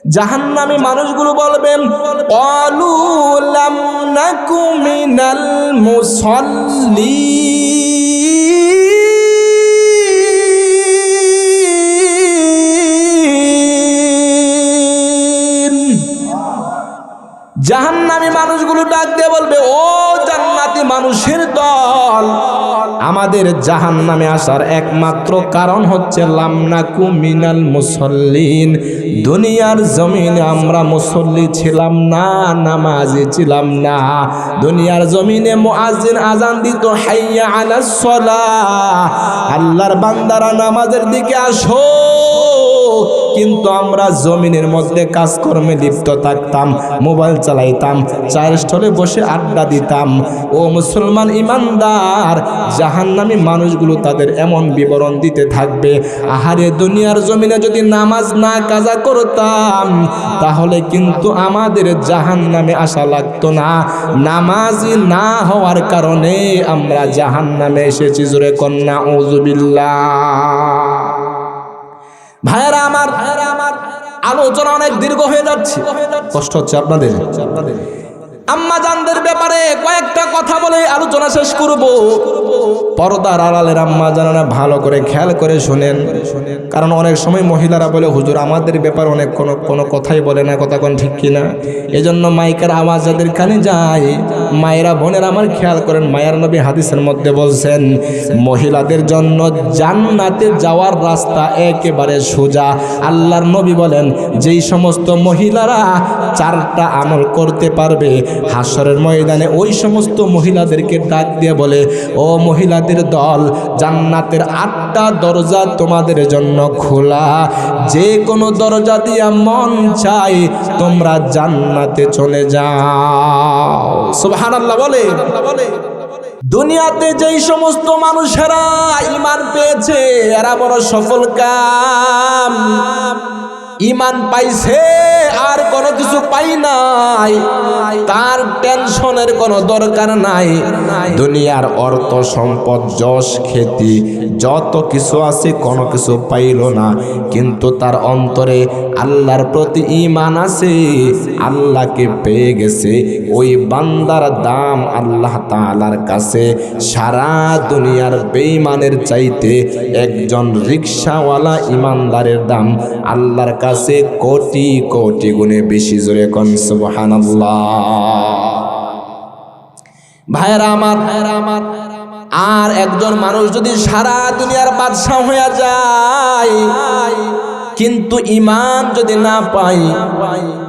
জাহান্নামী মানুষগুলো বলবেন ক্বালু লাম নাকু মিনাল মুসাল্লিন। জাহান্নামী মানুষগুলো ডাক দিয়ে বলবে, ও জান্নাতি মানুষের দল, আমাদের জাহান্নামে আসার একমাত্র কারণ হচ্ছে লাম নাকু মিনাল মুসাল্লিন। দুনিয়ার জমিনে আমরা মুসল্লি ছিলাম না, নামাজি ছিলাম না। দুনিয়ার জমিনে মুয়াজ্জিন আজান দিত, হাইয়া আলাস সালাহ, আল্লাহর বান্দারা নামাজের দিকে আসো। কিন্তু আমরা জমিনের মধ্যে কাজকর্মে লিপ্ত থাকতাম, মোবাইল চালাইতাম, চায়ের স্টলে বসে আড্ডা দিতাম। ও মুসলমান ইমানদার, জাহান্নামী মানুষগুলো তাদের এমন বিবরণ দিতে থাকবে, আহারে দুনিয়ার জমিনে যদি নামাজ না কাজা করতাম তাহলে কিন্তু আমাদের জাহান্নামে আসা লাগতো না। নামাজি না হওয়ার কারণে আমরা জাহান্নামে এসেছি। জোরে কন্যা আউযুবিল্লাহ। ভাইরা আমার, আলোচনা অনেক দীর্ঘ হয়ে যাচ্ছে, কষ্ট হচ্ছে আপনাদের। আম্মা জানদের ব্যাপারে কয়েকটা কথা বলে আলোচনা শেষ করব। পর্দার আড়ালের আম্মা জানেরা ভালো করে খেয়াল করে শুনেন, কারণ অনেক সময় মহিলারা বলে, হুজুর আমাদের ব্যাপারে অনেক কোনো কথাই বলে না, কথা কোন ঠিক কিনা। এজন্য মাইকের আওয়াজ যাদের কানে যায়, মায়েরা বোনেরা আমার খেয়াল করেন। মায়ের নবী হাদিসের মধ্যে বলছেন, মহিলাদের জন্য জান্নাতে যাওয়ার রাস্তা একেবারে সোজা। আল্লাহর নবী বলেন, যেই সমস্ত মহিলারা 4টা আমল করতে পারবে, হাসরের ময়দানে ওই সমস্ত মহিলাদেরকে ডাক দিয়ে বলে, ও মহিলাদের দল, জান্নাতের 8টা দরজা তোমাদের জন্য খোলা, যে কোনো দরজা দিয়া মন চাই তোমরা জান্নাতে চলে যাও। সুবহানাল্লাহ বলে। দুনিয়াতে যেই সমস্ত মানুষেরা ঈমান পেয়েছে এরা বড় সফল কাম। ঈমান পাইছে আর কোনো কিছু পাই নাই, তার টেনশনের কোনো দরকার নাই। দুনিয়ার অর্থ সম্পদ, যশ খ্যাতি যত কিছু আছে কোনো কিছু পাইল না, কিন্তু তার অন্তরে আল্লাহর প্রতি ঈমান আছে, আল্লাহকে পেয়ে গেছে। ওই বান্দার দাম আল্লাহ তাআলার কাছে সারা দুনিয়ার বেঈমানের চাইতে একজন রিকশাওয়ালা ঈমানদারের দাম আল্লাহর কাছে কোটি কোটি গুণে বেশি। জোরে কোন সুবহানাল্লাহ। ভাইরা আমার, আর একজন মানুষ যদি সারা দুনিয়ার বাদশা হয়ে যায় কিন্তু ঈমান যদি না পাই,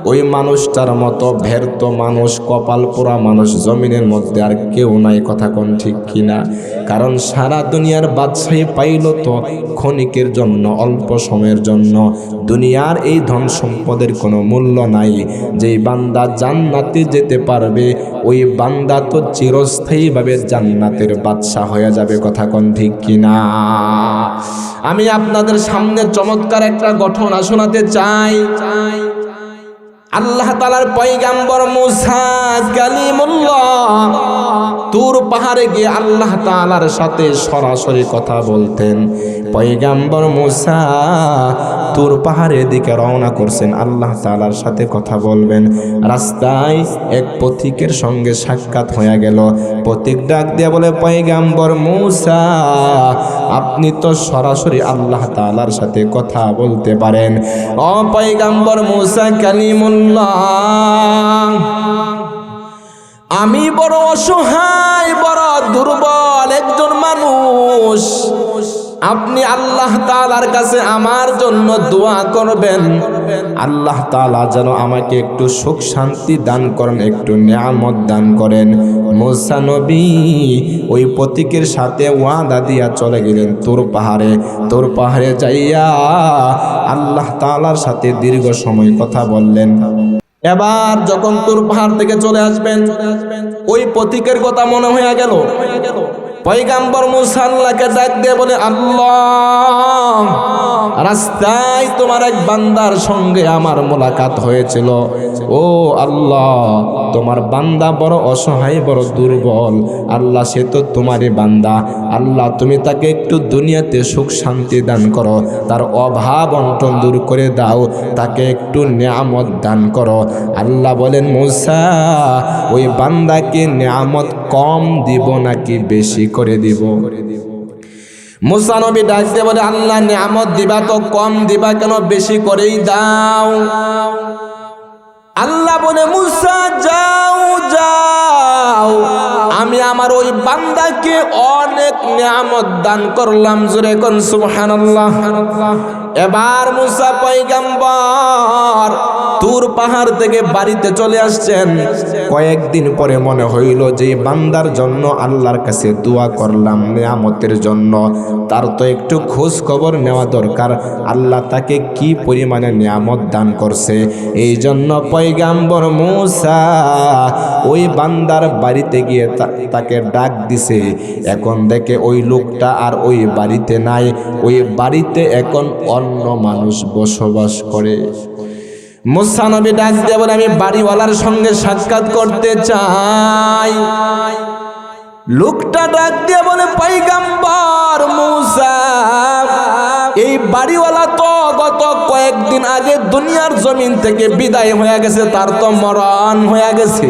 ওই মানুষটার মতো ব্যর্থ মানুষ, কপাল পোড়া মানুষ জমিনের মধ্যে আর কেউ নাই। কথা কোন ঠিক কিনা? কারণ সারা দুনিয়ার বাদশাহী পাইল তো ক্ষণিকের জন্য, অল্প সময়ের জন্য। দুনিয়ার এই ধন সম্পদের কোনো মূল্য নাই। যেই বান্দা জান্নাতে যেতে পারবে ওই বান্দা তো চিরস্থায়ীভাবে জান্নাতের বাদশাহ হয়ে যাবে। কথা কোন ঠিক কিনা? আমি আপনাদের সামনে চমৎকার একটা ঘটনা শোনাতে চাই। আল্লাহ তাআলার পয়গম্বর মুসা কালিমুল্লাহ তুর পাহাড়ে গিয়ে আল্লাহ তাআলার সাথে সরাসরি কথা বলতেন। পয়গম্বর মুসা তুর পাহাড়ের দিকে রওনা করছেন, আল্লাহ তাআলার সাথে কথা বলবেন। রাস্তায় এক পথিকের সঙ্গে সাক্ষাৎ হয়ে গেল। পথিক ডাক দিয়ে বলে, পয়গম্বর মুসা, আপনি তো সরাসরি আল্লাহ তাআলার সাথে কথা বলতে পারেন। ও পয়গম্বর মুসা কালিমুল্লাহ, আমি বড় অসহায়, বড় দুর্বল একজন মানুষ। আপনি আল্লাহ তাআলার কাছে আমার জন্য দোয়া করবেন, আল্লাহ তাআলা যেন আমাকে একটু সুখ শান্তি দান করেন, একটু নিয়ামত দান করেন। মুসা নবী ওই পথিকের সাথে ওয়াদা দিয়া চলে গেলেন তুর পাহাড়ে। তুর পাহাড়ে যাইয়া আল্লাহ তাআলার সাথে দীর্ঘ সময় কথা বললেন। এবার যখন তুর পাহাড় থেকে চলে আসবেন, ওই পথিকের কথা মনে হয়ে গেল। পয়গাম্বর মুসা আল্লাহকে ডাক দিয়ে বলে, আল্লাহ, রাস্তায় তোমার এক বান্দার সঙ্গে আমার মোলাকাত হয়েছিল। ও আল্লাহ, তোমার বান্দা বড় অসহায়, বড় দুর্বল। আল্লাহ, সে তো তোমারই বান্দা। আল্লাহ, তুমি তাকে একটু দুনিয়াতে সুখ শান্তি দান করো, তার অভাব অনটন দূর করে দাও, তাকে একটু নিয়ামত দান করো। আল্লাহ বলেন, মুসা, ওই বান্দাকে নিয়ামত কম দিব নাকি বেশি করে দিব? মুসা নবী ডাক দিয়ে বলে, আল্লাহ, নিয়ামত দিবা তো কম দিবা কেন, বেশি করেই দাও। আল্লাহ বলে, মুসা যাও যাও, আমি আমার ওই বান্দাকে অনেক নিয়ামত দান করলাম। জোরে কোন সুবহানাল্লাহ। এবার মুসা পয়গম্বর তুর পাহাড় থেকে বাড়িতে চলে আসছেন। কয়েকদিন পরে মনে হইল যে বান্দার জন্য আল্লাহর কাছে দোয়া করলাম নিয়ামতের জন্য, তার তো একটু খোঁজ খবর নেওয়া দরকার, আল্লাহ তাকে কি পরিমাণে নিয়ামত দান করছে। এই জন্য পয়গম্বর মুসা ওই বান্দার বাড়িতে গিয়ে তাকে ডাক দিছে। এখন দেখে ওই লোকটা আর ওই বাড়িতে নাই, ওই বাড়িতে এখন অন্য মানুষ বসবাস করে। মুসা নবী ডাক দিয়ে বলে, আমি বাড়িওয়ালার সঙ্গে সাক্ষাৎ করতে চাই। লোকটা ডাক দিয়ে বলে, পয়গম্বর মুসা, এই বাড়িওয়ালা তো গত কয়েকদিন আগে দুনিয়ার জমিন থেকে বিদায় হয়ে গেছে, তার তো মরণ হয়ে গেছে।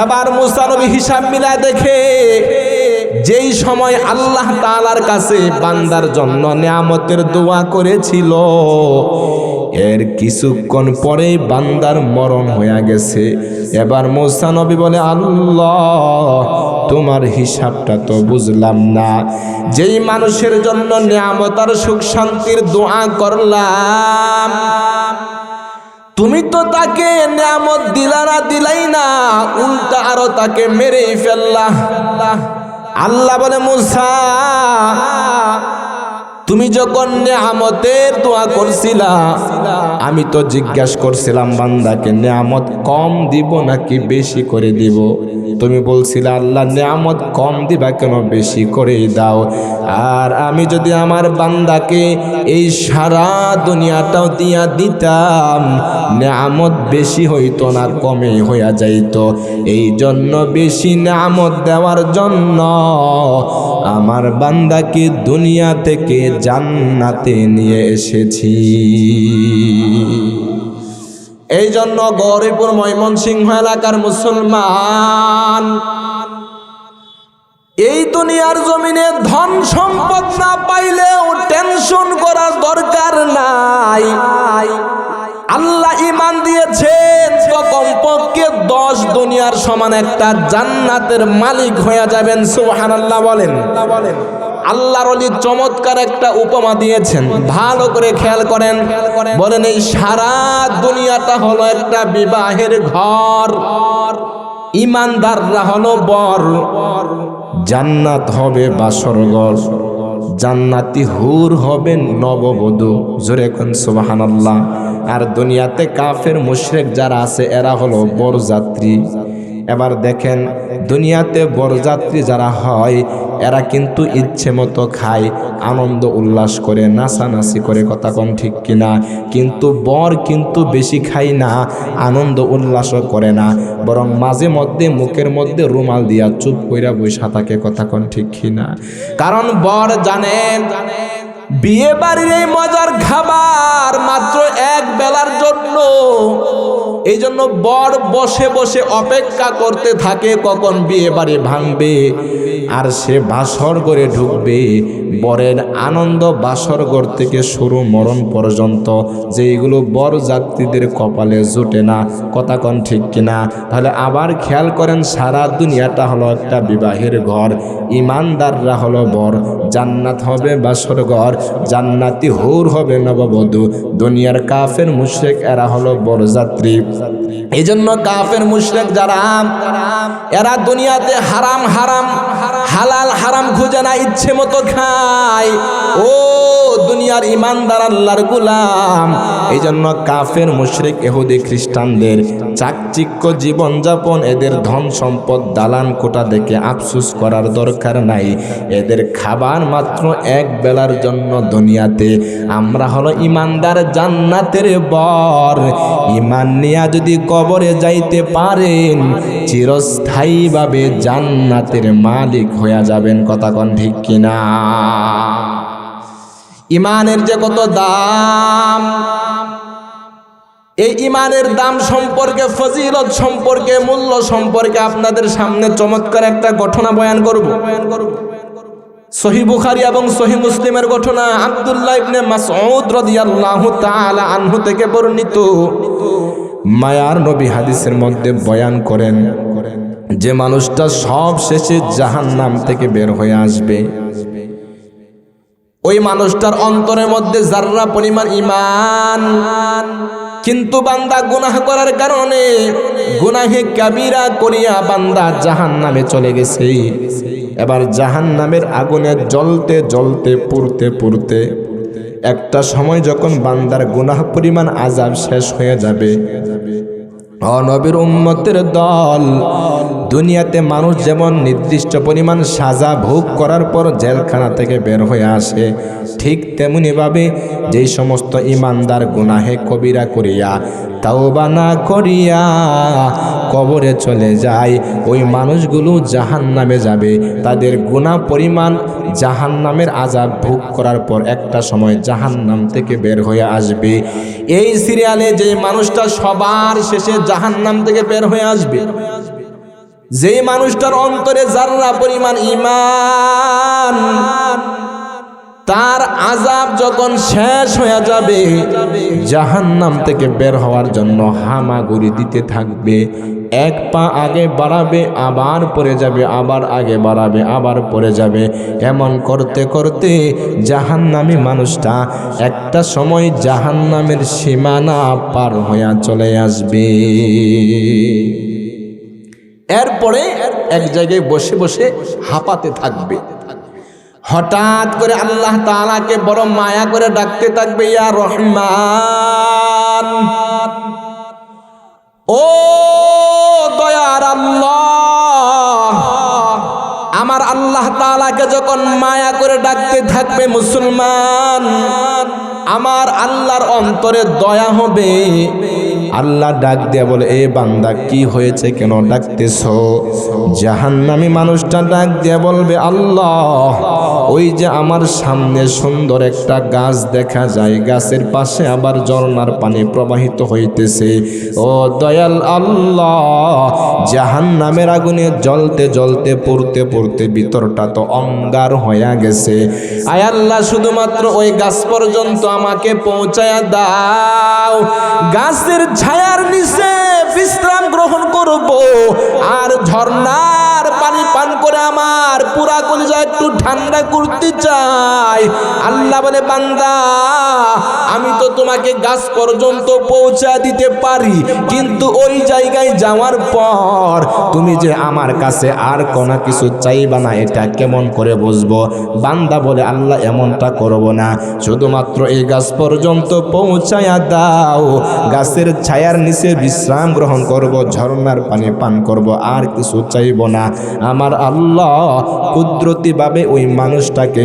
এবার মুসা নবী হিসাব মিলায় দেখে, যেই সময় আল্লাহ তাআলার কাছে বান্দার জন্য নিয়ামতের দোয়া করেছিল, এর কিছুক্ষণ পরেই বান্দার মরণ হয়ে গেছে। এবার মুসা নবী বলে, আল্লাহ, তোমার হিসাবটা তো বুঝলাম না। যেই মানুষের জন্য নিয়ামত আর সুখ শান্তির দোয়া করলাম, তুমি তো তাকে নিয়ামত দিলাই না, উল্টা আরো তাকে মেরেই ফেললা। আল্লাহ বলে, মুসা, তুমি যখন নিয়ামতের দোয়া করছিলা, আমি তো জিজ্ঞাসা করছিলাম বান্দাকে নিয়ামত কম দিব নাকি বেশি করে দিব। তুমি বলছিলা, আল্লাহ, নিয়ামত কম দিবা কেন, বেশি করেই দাও। আর আমি যদি আমার বান্দাকে এই সারা দুনিয়াটাও দিয়া দিতাম, নিয়ামত বেশি হইতো না, কমে হইয়া যাইত। এই জন্য বেশি নিয়ামত দেওয়ার জন্য আমার বান্দাকে দুনিয়া থেকে জান্নাতে নিয়ে এসেছি। এই জন্য গৌরীপুর ময়মনসিংহ এলাকার মুসলমান, এই দুনিয়ার জমিনে ধন সম্পদ না পাইলেও টেনশন করার দরকার নাই। আল্লাহ ঈমান দিয়েছেন তো কমপক্ষে 10 দুনিয়ার সমান একটা জান্নাতের মালিক হয়ে যাবেন। সুবহানাল্লাহ বলেন। আল্লাহর ওলি চমৎকার একটা উপমা দিয়েছেন, ভালো করে খেয়াল করেন। বলেন, এই সারা দুনিয়াটা হলো একটা বিবাহের ঘর, ঈমানদাররা হলো বর, জান্নাত হবে বাসরঘর, জান্নাতি হুর হবেন নববধূ। জোরে কোন সুবহানাল্লাহ। আর দুনিয়াতে কাফের মুশরিক যারা আছে এরা হলো বরযাত্রী। এবার দেখেন, দুনিয়াতে বরযাত্রী যারা হয় এরা কিন্তু ইচ্ছে মতো খায়, আনন্দ উল্লাস করে, নাচানাচি করে, কথা কোন ঠিক কিনা? কিন্তু বর কিন্তু বেশি খায় না, আনন্দ উল্লাসও করে না, বরং মাঝে মধ্যে মুখের মধ্যে রুমাল দিয়া চুপ কইরা বইসা থাকে, কথা কোন ঠিক কিনা? কারণ বর জানেন বিয়ে বাড়ির এই মজার খাবার মাত্র এক বেলার জন্য। এই জন্য বর বসে বসে অপেক্ষা করতে থাকে কখন বিয়ে বাড়ি ভাঙবে আর সে বাসর ঘরে ঢুকবে। বরের আনন্দ বাসর ঘর থেকে শুরু মরণ পর্যন্ত, যেইগুলো বর যাত্রীদের কপালে জুটে না, কথা কোন ঠিক কিনা? তাহলে আবার খেয়াল করেন, সারা দুনিয়াটা হলো একটা বিবাহের ঘর, ঈমানদাররা হলো বর, জান্নাত হবে বাসর ঘর, জান্নাতি হুর হবে নববধূ। দুনিয়ার কাফের মুশরিক এরা হলো বরযাত্রী। এই জন্য কাফের মুশরিক যারা, এরা দুনিয়াতে হারাম হারাম হালাল হারাম খুঁজে না, ইচ্ছে মতো খায়। ও দুনিয়ার ইমানদার আল্লাহর গোলাম। এই জন্য কাফের মুশরিক ইহুদি খ্রিস্টানদের চাকচিক্য জীবনযাপন, এদের ধন সম্পদ দালান কোঠা দেখে আফসোস করার দরকার নাই। এদের খাবার মাত্র এক বেলার জন্য দুনিয়াতে। আমরা হলো ইমানদার জান্নাতের বর। ইমান নিয়া যদি কবরে যাইতে পারেন চিরস্থায়ীভাবে জান্নাতের মালিক হয়ে যাবেন। কথা কোন ঠিক কিনা? ইমানের যে কত দাম, এই ইমানের দাম সম্পর্কে, ফজিলত সম্পর্কে, মূল্য সম্পর্কে আপনাদের সামনে চমৎকার একটা ঘটনা বয়ান করব। সহিহ বুখারী এবং সহিহ মুসলিমের ঘটনা। আব্দুল্লাহ ইবনে মাসউদ রাদিয়াল্লাহু তাআলা আনহু থেকে বর্ণিত। মায়ার নবী হাদিসের মধ্যে বয়ান করেন, যে মানুষটা সব শেষে জাহান্নাম থেকে বের হয়ে আসবে, ওই মানুষটার অন্তরের মধ্যে যাররা পরিমাণ ঈমান, কিন্তু বান্দা গুনাহ করার কারণে গুনাহে কাবীরা করিয়া বান্দা জাহান্নামে চলে গেছে। এবার জাহান্নামের আগুনে জ্বলতে জ্বলতে পুড়তে পুড়তে একটা সময় যখন বান্দার গুনাহ পরিমাণ আযাব শেষ হয়ে যাবে, নবীর উম্মতের দল, দুনিয়াতে মানুষ যেমন নির্দিষ্ট পরিমাণ সাজা ভোগ করার পর জেলখানা থেকে বের হয়ে আসে, ঠিক তেমনিভাবে যেই সমস্ত ইমানদার গুনাহে কবিরা করিয়া তাওবা না করিয়া কবরে চলে যায়, ওই মানুষগুলো জাহান্নামে যাবে। তাদের গুনাহ পরিমাণ জাহান্নামের আযাব ভোগ করার পর একটা সময় জাহান্নাম থেকে বের হয়ে আসবে। এই সিরিয়ালে যে মানুষটা সবার শেষে জাহান্নাম থেকে বের হয়ে আসবে, যেই মানুষটার অন্তরে যাররা পরিমাণ ঈমান, তার আযাব যখন শেষ হয়ে যাবে, জাহান্নাম থেকে বের হওয়ার জন্য হামাগুড়ি দিতে থাকবে। এক পা আগে বাড়াবে, আবার পড়ে যাবে, আবার আগে বাড়াবে, আবার পড়ে যাবে। এমন করতে করতে জাহান্নামী মানুষটা একটা সময় জাহান্নামের সীমানা পার হয়ে চলে আসবে। এরপরে এক জায়গায় বসে বসে হাঁপাতে থাকবে। হঠাৎ করে আল্লাহ তাআলাকে বড় মায়া করে ডাকতে থাকবে, ইয়া রহমান, ও দয়ার আল্লাহ। আমার আল্লাহ তাআলাকে যখন মায়া করে ডাকতে থাকবে মুসলমান, আমার আল্লাহর অন্তরে দয়া হবে। আল্লাহ ডাক দিয়া বলে, এ বান্দা কি হয়েছে, কেন ডাকতেছো? জাহান্নামী মানুষটা ডাক দিয়া বলবে, আল্লাহ, ওই যে আমার সামনে সুন্দর একটা গাছ দেখা যায়, গাছের পাশে আবার ঝর্ণার পানি প্রবাহিত হইতেছে। ও দয়াল আল্লাহ, জাহান্নামের আগুনে জ্বলতে জ্বলতে পুড়তে পুড়তে ভিতরটা তো অঙ্গার হয়ে গেছে। আয় আল্লাহ, শুধুমাত্র ওই গাছ পর্যন্ত আমাকে পৌঁছায়া দাও। গাছের ছায়ার নিচে বিশ্রাম গ্রহণ করব, আর ঝর্ণার পানি পান করে আমার পুরা কলিজা একটু ঠান্ডা করতে চাই। আল্লাহ বলে, বান্দা, আমি তো তোমাকে গাছ পর্যন্ত পৌঁছা দিতে পারি, কিন্তু ওই জায়গায় যাওয়ার পর তুমি যে আমার কাছে আর কোনো কিছু চাইবা না, এটা কেমন করে বুঝবো? বান্দা বলে, আল্লাহ, এমনটা করব না, শুধুমাত্র এই গাছ পর্যন্ত পৌঁছায়া দাও। গাছের ছায়ার নিচে বিশ্রাম গ্রহণ করব, ঝর্ণার পানি পান করব, আর কিছু চাইব না। আমার আল্লাহ কুদরতিভাবে ওই মানুষটাকে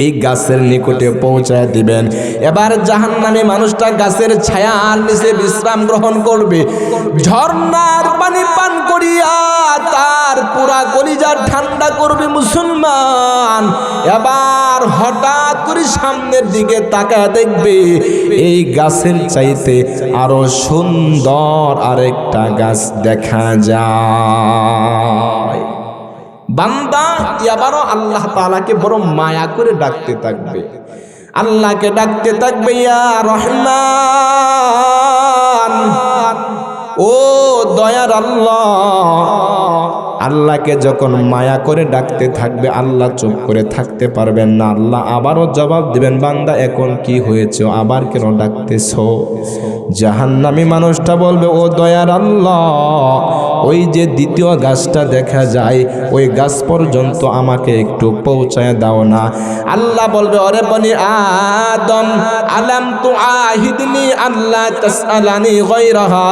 এই গাছের নিকটে পৌঁছায় দিবেন। এবার জাহান্নামী মানুষটা গাছের ছায়ার নিচে বিশ্রাম গ্রহণ করবে, ঝর্ণার পানি পান করিয়া তার পুরা কলিজা ঠান্ডা করবে মুসলমান। এবার হঠাৎ করে সামনের দিকে তাকায় দেখবে, এই গাছের চাইতে আরো সুন্দর আরেকটা গাছ দেখা যায়। বান্দা এবারও আল্লাহ তাআলাকে বড় মায়া করে ডাকতে থাকবে, আল্লাহকে ডাকতে থাকবে, ইয়া রহমান, ও দয়ার আল্লাহ। আল্লাহকে যখন মায়া করে ডাকতে থাকবে, আল্লাহ চুপ করে থাকতে পারবেন না। আল্লাহ আবারও জবাব দিবেন, বান্দা, এখন কি হয়েছে, আবার কেন ডাকতেছো? জাহান্নামী মানুষটা বলবে, ও দয়ার আল্লাহ, ওই যে দ্বিতীয় গাছটা দেখা যায় ওই গাছ পর্যন্ত আমাকে একটু পৌঁছায় দাও না। আল্লাহ বলবে, ওরে বনি আদম, আলাম তুআহিদনি আল্লাহ তাসআলানি গায়রাহা,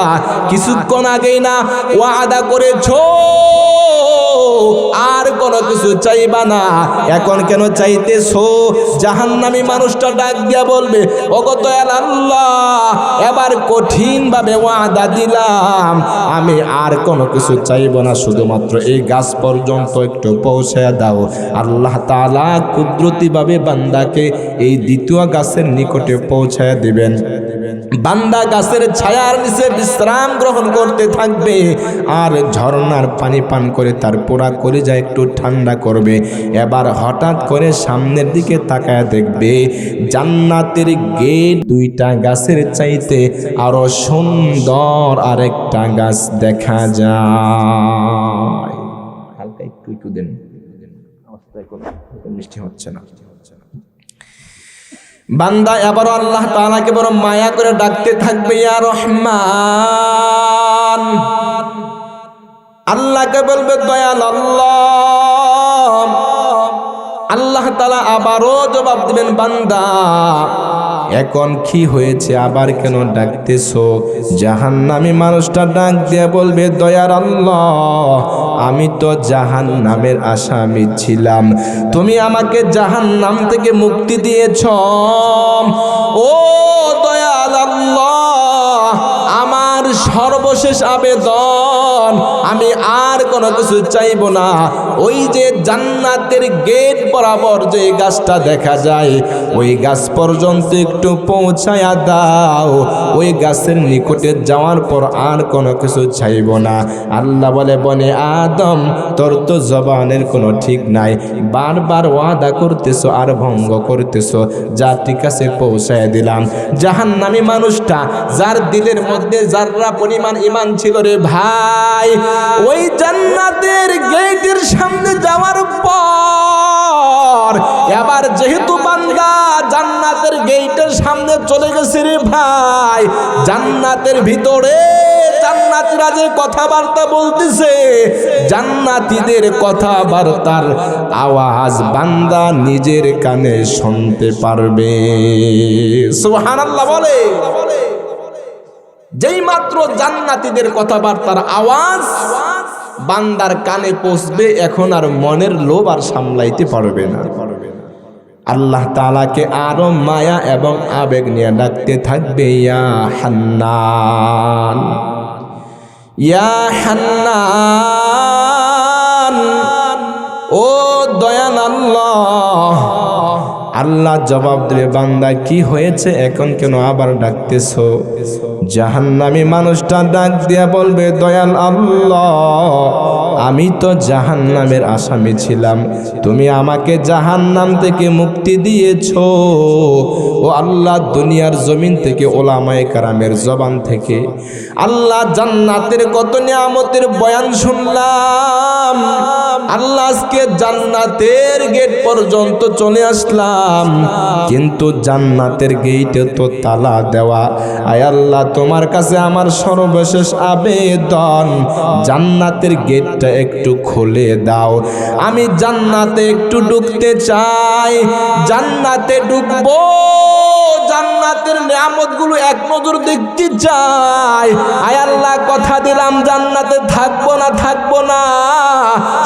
কিছুক্ষণ আগেই না ওয়াদা করেছো আর কোনো কিছু চাইবা না, এখন কেন চাইতেছো? জাহান্নামী মানুষটা ডাক দিয়া বলবে, ওগো দয়াল আল্লাহ, এবার কঠিন ভাবে ওয়াদা দিলাম, আমি আর কোনো কিছু চাইব না, শুধুমাত্র এই গাছ পর্যন্ত একটু পৌঁছায় দাও। আল্লাহ তাআলা কুদরতি ভাবে বান্দাকে এই দ্বিতীয় গাছের নিকটে পৌঁছায় দিবেন। বান্দা গাছের ছায়ার নিচে বিশ্রাম গ্রহণ করতে থাকবে আর ঝর্ণার পানি পান করে তার পোড়া কলিজা একটু ঠান্ডা করবে। এবার হঠাৎ করে সামনের দিকে তাকায় দেখবে জান্নাতের গেট দুইটা গাছের চাইতে আরো সুন্দর আরেকটা গাছ দেখা যায়। হালকা একটু দেন, মিষ্টি হচ্ছে না। বান্দা এবার আল্লাহ তাআলাকে বড় মায়া করে ডাকতে থাকবে, ইয়া রহমান। আল্লাহকে বলবে, দয়াল আল্লাহ। আল্লাহ তাআলা আবারও জবাব দিবেন, বান্দা এখন কি হয়েছে, আবার কেন ডাকতেছো? জাহান্নামী মানুষটা ডাক দিয়ে বলবে, দয়ার আল্লাহ, আমি তো জাহান্নামের আসামি ছিলাম, তুমি আমাকে জাহান্নাম থেকে মুক্তি দিয়েছ। ও দয়াল আল্লাহ, আমার সর্বশেষ আবেদন, আমি আর কোনো কিছু চাইব না। ওই যে জান্নাতের গেট বরাবর যে গাছটা দেখা যায় ওই গাছ পর্যন্ত একটু পৌঁছায়া দাও। ওই গাছের নিকটে যাওয়ার পর আর কোনো কিছু চাইব না। আল্লাহ বলে, বনে আদম, তোর তো জবানের কোনো ঠিক নাই, বারবার ওয়াদা করতেছো আর ভঙ্গ করতেছো। যা ঠিক আছে, পৌঁছায় দিলাম। জাহান্নামী মানুষটা যার দিলের মধ্যে যাররা পরিমাণ ঈমান ছিল রে ভাই, ওই জান্নাতের গেটের সামনে যাওয়ার পর এবার যেহেতু বান্দা জান্নাতের গেটের সামনে চলে গেছে রে ভাই, জান্নাতের ভিতরে জান্নাতীরা যে কথাবার্তা বলতেছে, জান্নাতীদের কথাবার্তার আওয়াজ বান্দা নিজের কানে শুনতে পারবে। সুবহানাল্লাহ বলে। যেই মাত্র জান্নাতীদের কথাবার্তার আওয়াজ বান্দার কানে পৌঁছবে, এখন আর মনের লোভ আর সামলাইতে পারবে না। আল্লাহ তাআলাকে আরো মায়া এবং আবেগ নিয়ে ডাকতে থাকবে, ইয়া হান্নান, ইয়া হান্নান, ও দয়াল আল্লাহ। আল্লাহ জবাব দিবে, বান্দা কি হয়েছে, এখন কেন আবার ডাকতেছো? জাহান্নামী মানুষটা ডাক দিয়া বলবে, দয়াল আল্লাহ, আমি তো জাহান্নামের আসামি ছিলাম, তুমি আমাকে জাহান্নাম থেকে মুক্তি দিয়েছো। ও আল্লাহ, দুনিয়ার জমিন থেকে ওলামায়ে কেরামের জবান থেকে আল্লাহ জান্নাতের কত নিয়ামতের বয়ান শুনলাম। আল্লাহ, আজকে জান্নাতের গেট পর্যন্ত চলে আসলাম, কিন্তু জান্নাতের গেটে তো তালা দেওয়া। আয় আল্লাহ, তোমার কাছে আমার সর্বশেষ আবেদন, জান্নাতের গেটটা একটু খুলে দাও। আমি জান্নাতে একটু ঢুকতে চাই, জান্নাতে ঢুকবো, জান্নাতের নিয়ামতগুলো এক নজর দেখতে চাই। আয় আল্লাহ, কথা দিলাম জান্নাতে থাকবো না,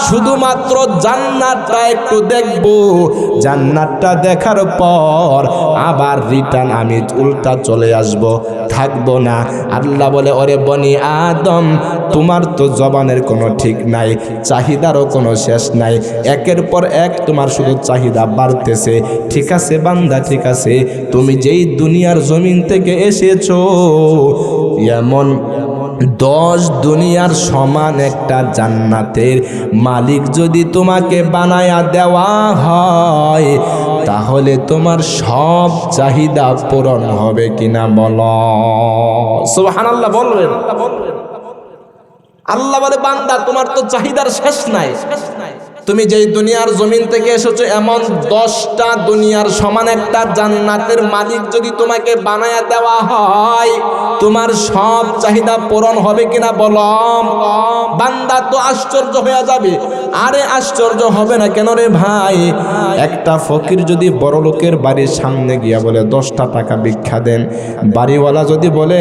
শুধুমাত্র জান্নাতটা একটু দেখবো। জান্নাতটা দেখার পর আবার রিটার্ন আমি উল্টা চলে আসব, থাকবো না। আল্লাহ বলে, ওরে বনি আদম, তোমার তো জবানের কোনো ঠিক নাই, চাহিদারও কোনো শেষ নাই, একের পর এক তোমার শুধু চাহিদা বাড়তেছে। ঠিক আছে বান্দা, ঠিক আছে, তুমি যেই দুনিয়ার জমিন থেকে এসেছো, এমন 10 দুনিয়ার সমান একটা জান্নাতের মালিক যদি তোমাকে বানায়া দেওয়া হয়, তাহলে তোমার সব চাহিদা পূরণ হবে কিনা বলো? সুবহানাল্লাহ বলবেন। আল্লাহ বলে, বান্দা তোমার তো চাহিদার শেষ নাই, তুমি যেই দুনিয়ার জমিন থেকে এসেছো এমন 10টা দুনিয়ার সমান একটা জান্নাতের মালিক যদি তোমাকে বানায়া দেওয়া হয়, তোমার সব চাহিদা পূরণ হবে কিনা বলো? বান্দা তো আশ্চর্য হয়ে যাবে। আরে আশ্চর্য হবে না কেন রে ভাই? একটা ফকির যদি বড় লোকের বাড়ির সামনে গিয়া বলে 10টা টাকা ভিক্ষা দেন, বাড়িওয়ালা যদি বলে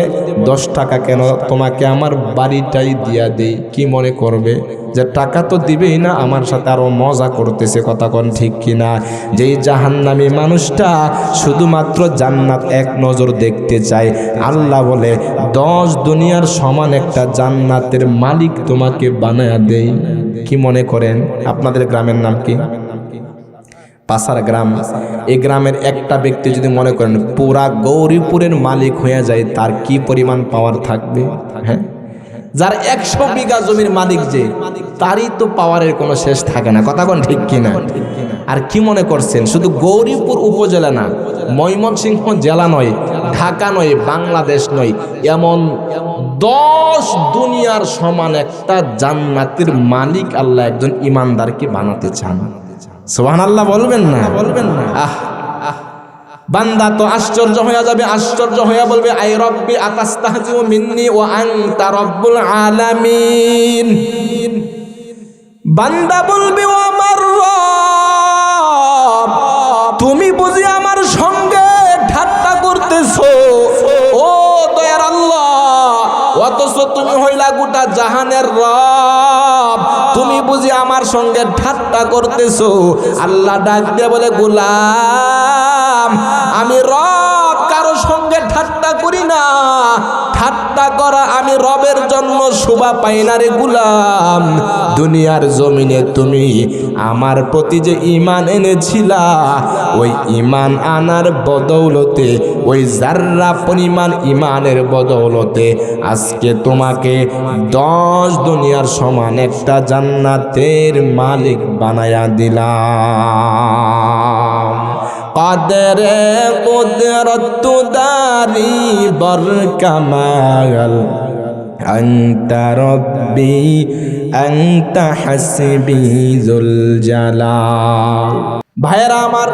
10 টাকা কেন, তোমাকে আমার বাড়িটাই দিয়া দেই, কি মনে করবে? যে টাকা তো দিবেই না, আমার সাথে আরো মজা করতেছে। কথা কোন ঠিক কিনা? যেই জাহান্নামী মানুষটা শুধুমাত্র জান্নাত এক নজর দেখতে চায়, আল্লাহ বলে 10 দুনিয়ার সমান একটা জান্নাতের মালিক তোমাকে বানায়া দেই। কি মনে করেন? আপনাদের গ্রামের নাম কি? পাসার গ্রাম। এই গ্রামের একটা ব্যক্তি যদি মনে করেন পুরা গৌরীপুরের মালিক হয়ে যায়, তার কি পরিমাণ পাওয়ার থাকবে? হ্যাঁ, যার 100 বিঘা জমির মালিক যে, তারই তো পাওয়ারের কোনো শেষ থাকে না। কথা কোন ঠিক কিনা? আর কি মনে করছেন শুধু গৌরীপুর উপজেলা না, ময়মনসিংহ জেলা নয়, ঢাকা নয়, বাংলাদেশ নয়, এমন 10 দুনিয়ার সমান একটা জান্নাতের মালিক আল্লাহ একজন ইমানদারকে বানাতে চান। সুবহানাল্লাহ বলবেন না? বলবেন না? বান্দা তো আশ্চর্য হয়ে যাবে, আশ্চর্য হয়ে বলবে আই রব্বি আতাস্তাহজিউ মিন্নি ওয়া আনতা রব্বুল আলামিন। বান্দা বলবে ও আমার রব, তুমি বুঝি আমার সঙ্গে ঠাট্টা করতেছো? ও দয়ার আল্লাহ, অথচ তুমি হইলা গোটা জাহানের রব, তুমি বুঝি আমার সঙ্গে ঠাট্টা করতেছো? আল্লাহ ডাক দিয়ে বলে গোলাম, আমি রব কারো সঙ্গে ঠাট্টা করি না। ঠাট্টা করা আমি রবের জন্য শোভা পাই না রে গোলাম। দুনিয়ার জমিনে তুমি আমার প্রতি যে ঈমান এনেছিলা, ওই ঈমান আনার বদৌলতে, ওই যাররা পরিমাণ ঈমানের বদৌলতে আজকে তোমাকে 10 দুনিয়ার সমান একটা জান্নাতের মালিক বানায়া দিলাম। কাদরে কুদরত দারি বরকামাল আনতা রব্বি আনতা হাসবি যুল জালাল। ভাইরা আমার,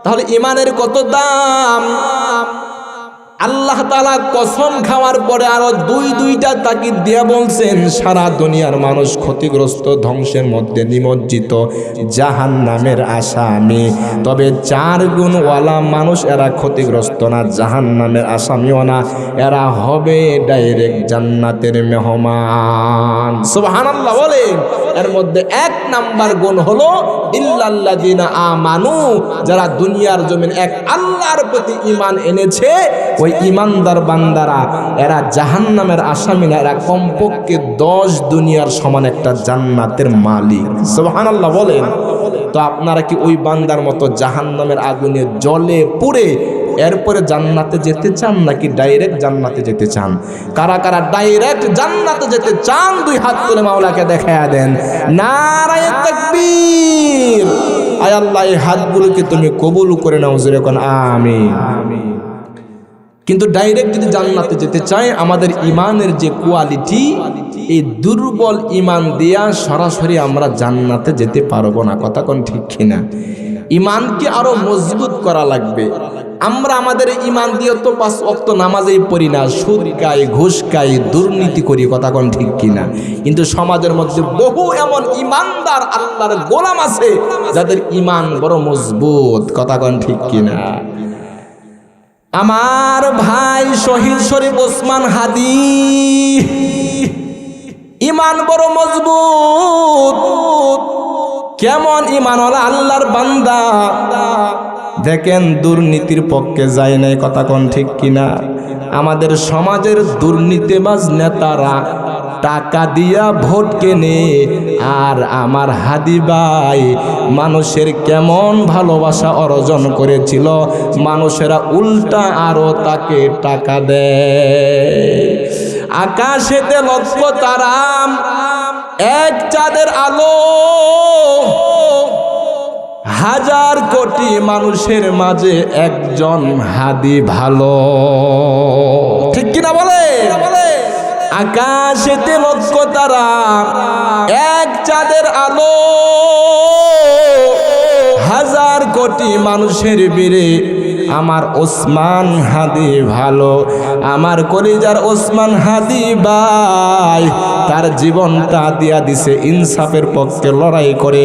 তাহলে ঈমানের কত দাম! আল্লাহ তাআলা কসম খাওয়ার পরে আরো দুইটা তাকিদ দিয়া বলছেন, সারা দুনিয়ার মানুষ ক্ষতিগ্রস্ত, ধ্বংসের মধ্যে নিমজ্জিত, জাহান্নামের আসামি। তবে 4 গুণওয়ালা মানুষ, এরা ক্ষতিগ্রস্ত না, জাহান্নামের আসামিও না, এরা হবে ডাইরেক্ট জান্নাতের মেহমান। সুবহানাল্লাহ বলেন। এর মধ্যে 1 নাম্বার গুণ হলো ইল্লাল্লাযিনা আমানু, যারা দুনিয়ার জমিন এক আল্লাহর প্রতি ঈমান এনেছে, ওই ঈমানদার বান্দারা এরা জাহান্নামের আসামি না, এরা কমপক্ষে 10 দুনিয়ার সমান একটা জান্নাতের মালিক। সুবহানাল্লাহ বলেন। তো আপনারা কি ওই বান্দার মতো জাহান্নামের আগুনে জ্বলে পুড়ে এরপরে জান্নাতে যেতে চান, নাকি ডাইরেক্ট জান্নাতে যেতে চান? কারা কারা ডাইরেক্ট জান্নাতে যেতে চান 2 হাত তুলে মাওলাকে দেখায়া দেন। নারায়ে তাকবীর। আয় আল্লাহ, এই হাতগুলোকে তুমি কবুল করে নাও, জোরে কোন আমিন। কিন্তু ডাইরেক্ট যদি জান্নাতে যেতে চাই, আমাদের ঈমানের যে কোয়ালিটি, এই দুর্বল ঈমান দিয়া সরাসরি আমরা জান্নাতে যেতে পারবো না। কথা কোন ঠিক কিনা? ঈমানকে আরো মজবুত করা লাগবে। আমরা আমাদের ঈমান দিয়ে তো 5 ওয়াক্ত নামাজেই পড়ি না, সুদ খাই, ঘুষ খাই, দুর্নীতি করি। কথা কোন ঠিক কিনা? কিন্তু সমাজের মধ্যে বহু এমন ঈমানদার আল্লাহর গোলাম আছে যাদের ঈমান বড় মজবুত। কথা কোন ঠিক কিনা? আমার ভাই শহীদ শরীফ ওসমান হাদি, ঈমান বড় মজবুত। কেমন ঈমান ওয়ালা আল্লাহর বান্দা! দেখেন, দুর্নীতির পক্ষে যায় নাই। কথা কোন ঠিক কিনা? আমাদের সমাজের দুর্নীতিবাজ নেতারা টাকা দিয়া ভোট কেনে, আর আমার হাদি ভাই মানুষের কেমন ভালোবাসা অর্জন করেছিল, মানুষেরা উল্টা আরো তাকে টাকা দেয়। আকাশেতে লক্ষ তারাম, এক চাঁদের আলো, 1000 কোটি মানুষের মাঝে একজন হাদি ভালো। ঠিক কিনা বলে? আকাশেতে লক্ষ তারা, এক চাঁদের আলো, হাজার কোটি মানুষের বীরে আমার ওসমান হাদি ভালো। আমার কলিজার ওসমান হাদি ভাই তার জীবনটা দিয়া দিছে ইনসাফের পক্ষে লড়াই করে,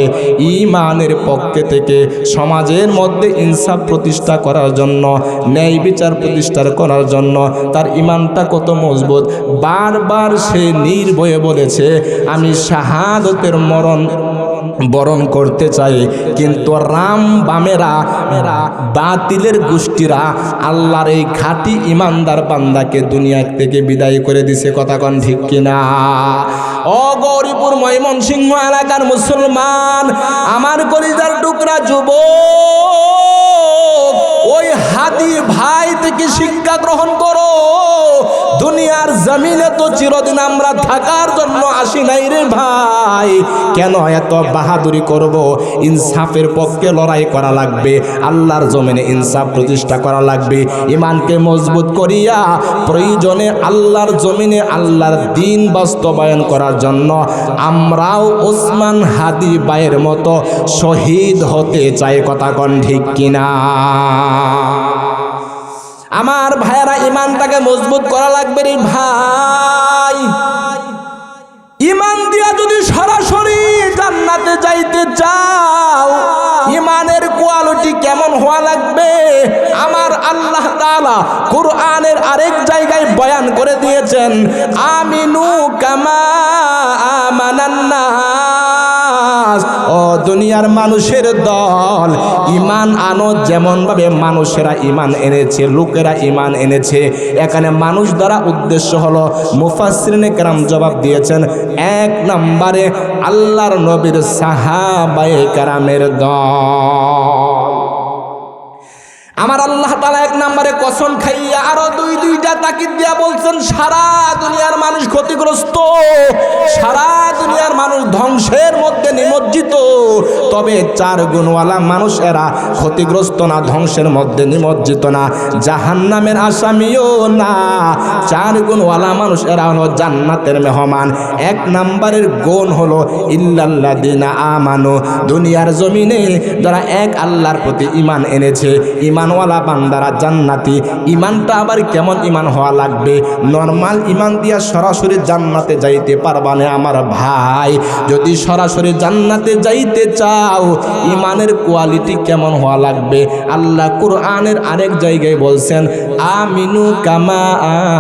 ঈমানের পক্ষে থেকে সমাজের মধ্যে ইনসাফ প্রতিষ্ঠা করার জন্য, ন্যায় বিচার প্রতিষ্ঠা করার জন্য। তার ঈমানটা কত মজবুত, বারবার সে নির্ভয়ে বলেছে আমি শাহাদতের মরণ বরণ করতে চাই, কিন্তু রাম বামেরা বাতিলের গোষ্ঠীরা আল্লাহর এই খাঁটি ইমানদার বান্দাকে দুনিয়া থেকে বিদায় করে দিছে। কথা কোন ঠিক কিনা? ও গৌরীপুর ময়মনসিংহ এলাকার মুসলমান, আমার কলিজার টুকরা যুবক, ওই হাদি ভাই থেকে শিক্ষা গ্রহণ করো। দুনিয়ার জমিনে তো চিরদিন আমরা থাকার জন্য আসি নাই রে ভাই, কেন এত বাহাদুরি করব? ইনসাফের পক্ষে লড়াই করা লাগবে, আল্লাহর জমিনে ইনসাফ প্রতিষ্ঠা করা লাগবে। ঈমানকে মজবুত করিয়া প্রয়োজনে আল্লাহর জমিনে আল্লাহর দ্বীন বাস্তবায়ন করার জন্য আমরাও ওসমান হাদি ভাইয়ের মতো শহীদ হতে চাই। কথা কোন ঠিক কিনা? আমার ভাইয়েরা, ঈমানটাকে মজবুত করা লাগবে রে ভাই। ঈমান দিয়া যদি সরাসরি জান্নাতে যাইতে চাও, ঈমানের কোয়ালিটি কেমন হওয়া লাগবে? আমার আল্লাহ তাআলা কুরআনের আরেক জায়গায় বয়ান করে দিয়েছেন, আমিনু কামা আমানান নাস। ও দুনিয়ার মানুষের দল, ঈমান আনো যেমন ভাবে মানুষেরা ঈমান এনেছে, লোকেরা ঈমান এনেছে। এখানে মানুষ দ্বারা উদ্দেশ্য হলো, মুফাসসিরিনে কেরাম জবাব দিয়েছেন, এক নম্বরে আল্লাহর নবীর সাহাবায়ে কেরামের দল। আমার আল্লাহ তাআলা এক নম্বরে কসম খাইয়া আরো দুইটা তাকিদ দিয়া বলছেন, সারা দুনিয়ার মানুষ ক্ষতিগ্রস্ত, সারা দুনিয়ার মানুষ ধ্বংসের মধ্যে নিমজ্জিত, তবে চার গুণওয়ালা মানুষ এরা ক্ষতিগ্রস্ত না, ধ্বংসের মধ্যে নিমজ্জিত না, জাহান্নামের আসামিও না। চার গুণওয়ালা মানুষ এরা হলো জান্নাতের মেহমান। এক নম্বরের গুণ হলো ইল্লাল্লাযিনা আমানু। দুনিয়ার জমিনে যারা এক আল্লাহর প্রতি ঈমান এনেছে, ঈমানওয়ালা বান্দারা জান্নাতি। ঈমানটা আবার কেমন ঈমান হওয়া লাগবে? নরমাল ঈমান দিয়া সরাসরি জান্নাতে যাইতে পারবা না আমার ভাই। যদি সরাসরি জান্নাতে যাইতে চাও, ঈমানের কোয়ালিটি কেমন হওয়া লাগবে? আল্লাহ কুরআনের আরেক জায়গায় বলছেন, আমিনু কামা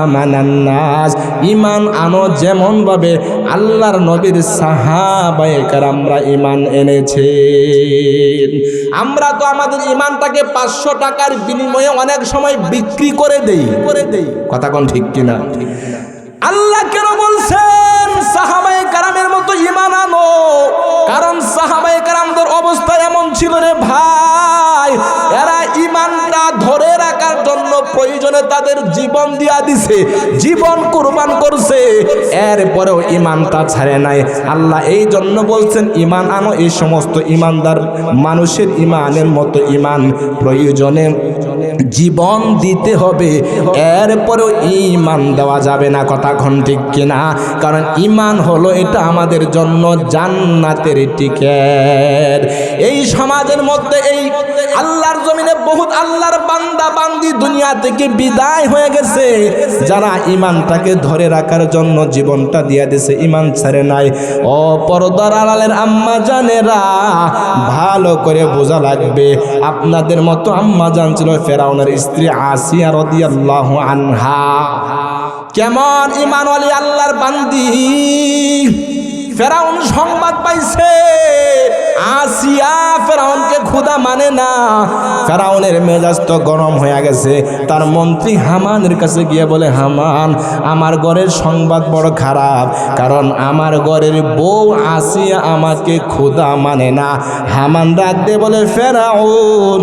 আমানান নাস। ঈমান আনো যেমন ভাবে আল্লাহর নবীর সাহাবায়ে কেরামরা ঈমান এনেছেন। আমরা তো আমাদের ঈমানটাকে 500 টাকার বিনিময়ে অনেক সময় বিক্রি করে দেই। কথা কোন ঠিক কিনা? আল্লাহ কেন বলছেন সাহাবায়ে কেরামের মতো ঈমান আনো? কারণ সাহাবায়ে কেরামদের অবস্থা এমন ছিল রে ভাই, এরা ঈমানটা ধরে রাখার জন্য প্রয়োজনে তাদের জীবন দিয়া দিছে, জীবন কুরবান করছে, এরপরেও ঈমানটা ছাড়ে নাই। আল্লাহ এই জন্য বলছেন ঈমান আনো। এই সমস্ত ঈমানদার মানুষের ঈমানের মতো ঈমান প্রয়োজনে জীবন দিতে হবে, এরপরেও ঈমান দেওয়া যাবে না। কথা কোন ঠিক কিনা? কারণ ঈমান হলো এটা আমাদের জন্য জান্নাতের টিকেট। এই সমাজের মধ্যে, এই আল্লাহর জমিনে বহুত আল্লাহর বান্দা বান্দি দুনিয়া থেকে বিদায় হয়ে গেছে, যারা ঈমানটাকে ধরে রাখার জন্য জীবনটা দিয়ে দিয়েছে, ঈমান ছাড়ে নাই। ও পর্দার আড়ালের আম্মা জানেরা, ভালো করে বোঝা লাগবে। আপনাদের মতো আম্মা জান ছিল ফেরাউনের স্ত্রী আসিয়া রাদিয়াল্লাহু আনহা। কেমন ঈমানওয়ালি আল্লাহর বান্দি। ফেরাউন সংবাদ পাইছে আসিয়া ফেরাউনকে খোদা মানে না। ফেরাউনের মেজাজ তো গরম হয়ে গেছে। তার মন্ত্রী হামানের কাছে গিয়ে বলে, হামান, আমার ঘরের সংবাদ বড় খারাপ, কারণ আমার ঘরের বউ আসিয়া আমাকে খোদা মানে না। হামান রাগ দিয়ে বলে, ফেরাউন,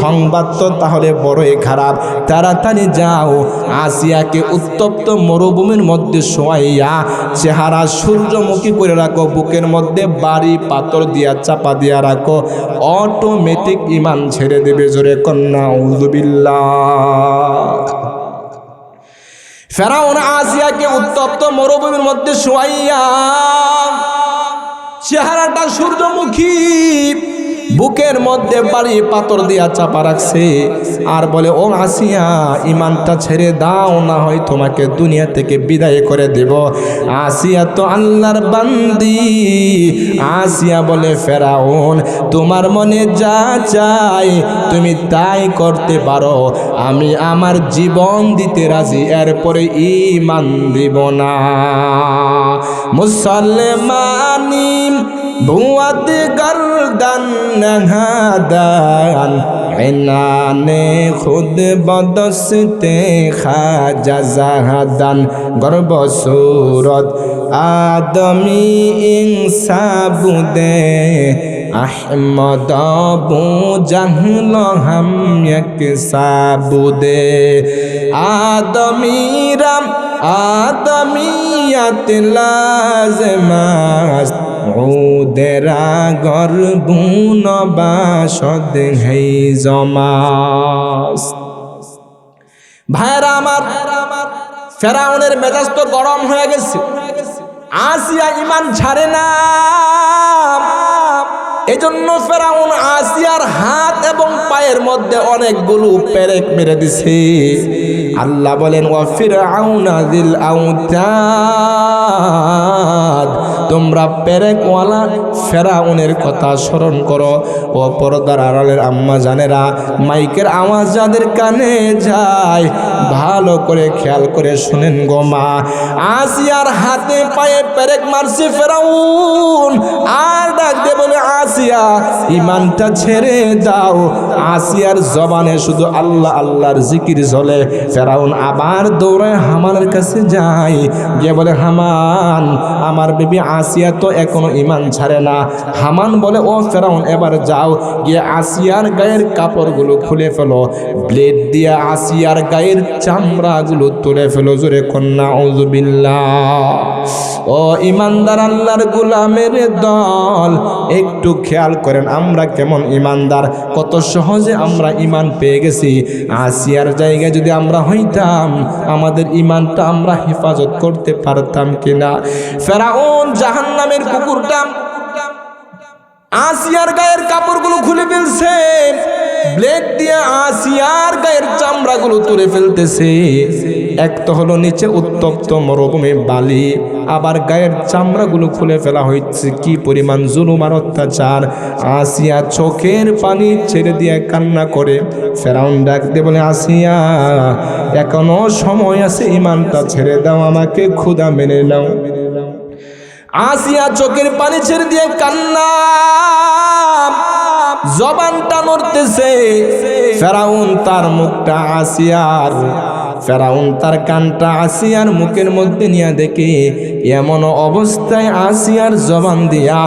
সংবাদ তো তাহলে বড়ই খারাপ, তাড়াতাড়ি যাও, আসিয়াকে উত্তপ্ত মরুভূমির মধ্যে শোয়াইয়া চেহারা সূর্যমুখী করে রাখো, বুকের মধ্যে বাড়ি পাথর দিয়া চাপা দিয়া রাখো, অটোমেটিক ঈমান ছেড়ে দেবে। জোরে কন্যা আউযুবিল্লাহ। ফেরাউন আসিয়াকে উত্তপ্ত মরুভূমির মধ্যে শোয়াইয়া চেহারাটা সূর্যমুখী, বুকের মধ্যে বাড়ি পাথর দিয়া চাপা রাখছে আর বলে, ও আসিয়া ইমানটা ছেড়ে দাও, না হয় তোমাকে দুনিয়া থেকে বিদায় করে দেব। আসিয়া তো আল্লাহর বান্দি। আসিয়া বলে, ফেরাউন তোমার মনে যা চাই তুমি তাই করতে পারো, আমি আমার জীবন দিতে রাজি, এরপরে ঈমান দিব না। মুসলমানি বুয়াদ গর্দন নহাদান ইনানে খুদ বদস্তে খাজা জাহাদান গর্ব সুরত আদমি ইনসাবুদে আহমদ বু জাহল হাম এক সাবুদে আদমিরাম আদমিয়াত লাজমাস ওদেরা গর্বুন বাসদ হেই জমাস। ভাইরা আমার, ফেরাউনের মেজাজ তো গরম হয়ে গেছে। আসিয়া ইমান ছাড়ে না, এজন্য ফেরাউন আসিয়ার হাত এবং পায়ের মধ্যে অনেকগুলো পেরেক মেরে দিছে। আল্লাহ বলেন, ওয়া ফিরআউনা যিল আউতাদ, তোমরা পেরেকওয়ালা ফেরাউনের কথা স্মরণ করো। ও পর্দার আড়ালের আম্মা জানেরা, মাইকের আওয়াজ যাদের কানে যায় ভালো করে খেয়াল করে শুনেন গো মা। আসিয়ার হাতে পায়ে পেরেক মারছে ফেরাউন, আর ডাক দিয়ে বলে, আসিয়া ইমানটা ছেড়ে দাও। আসিয়ার জবানে শুধু আল্লাহ আল্লাহর জিকির চলে। ফেরাউন আবার দৌড়ে হামানের কাছে যায়, গিয়ে বলে, হামান আমার বিবি আসিয়া তো এখনো ইমান ছাড়ে না। হামান বলে, ও ফেরাউন এবার যাও, গিয়ে আসিয়ার গায়ের কাপড়গুলো খুলে ফেলো, ব্লেড দিয়ে আসিয়ার গায়ের চামড়াগুলো তুলে ফেলো। জোরে কন্যা আউযুবিল্লাহ। ও ইমানদার আল্লাহর গোলামের দল, একটু খেয়াল করেন আমরা কেমন ইমানদার, কত সহজে আমরা ইমান পেয়ে গেছি। আসিয়ার জায়গায় যদি আমরা হইতাম, আমাদের ইমানটা আমরা হেফাজত করতে পারতাম কিনা। ফেরাউন জাহান্নামের কুকুরটা আসিয়ার গায়ের কাপড়গুলো খুলে ফেলছে, ব্লেড দিয়ে আসিয়ার গায়ের চামড়াগুলো তুলে ফেলতেছে। এক তো হলো নিচে উত্তপ্ত মরুভূমি বালি, আবার গায়ের চামড়াগুলো খুলে ফেলা হয়েছে। কি পরিমাণ জুলুম আর অত্যাচার! আসিয়া চোখের পানি ছেড়ে দিয়ে কান্না করে। ফেরাউন ডাক দিয়ে বলে, আসিয়া এখনো সময় আছে, ইমানটা ছেড়ে দাও, আমাকে ক্ষুধা মেনে নাও। আসিয়া চোখের পানি ছেড়ে দিয়ে কান্না, জবানটা নড়তেছে। ফেরাউন তার মুখটা আসিয়ার, ফেরাউন তার কানটা আসিয়ার মুখের মধ্যে নিয়ে দেখে এমন অবস্থায় আসিয়ার জবান দিয়া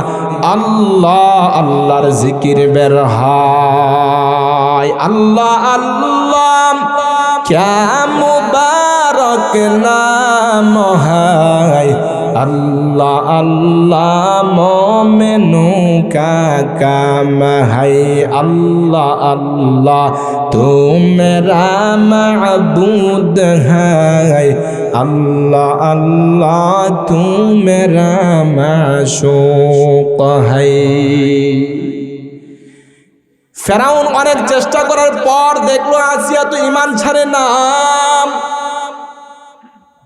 আল্লাহ আল্লাহর জিকির বের হয়। আল্লাহ আল্লাহ ক্যা মুবারক নাম হয়, अल्लाह अल्लाह मोमिनों का काम है, अल्लाह अल्लाह तू मेरा माबूद है, अल्लाह अल्लाह तू मेरा माशूक है। ফেরাউন অনেক চেষ্টা করার পর দেখলো আসিয়া তো ঈমান ছাড়ে না।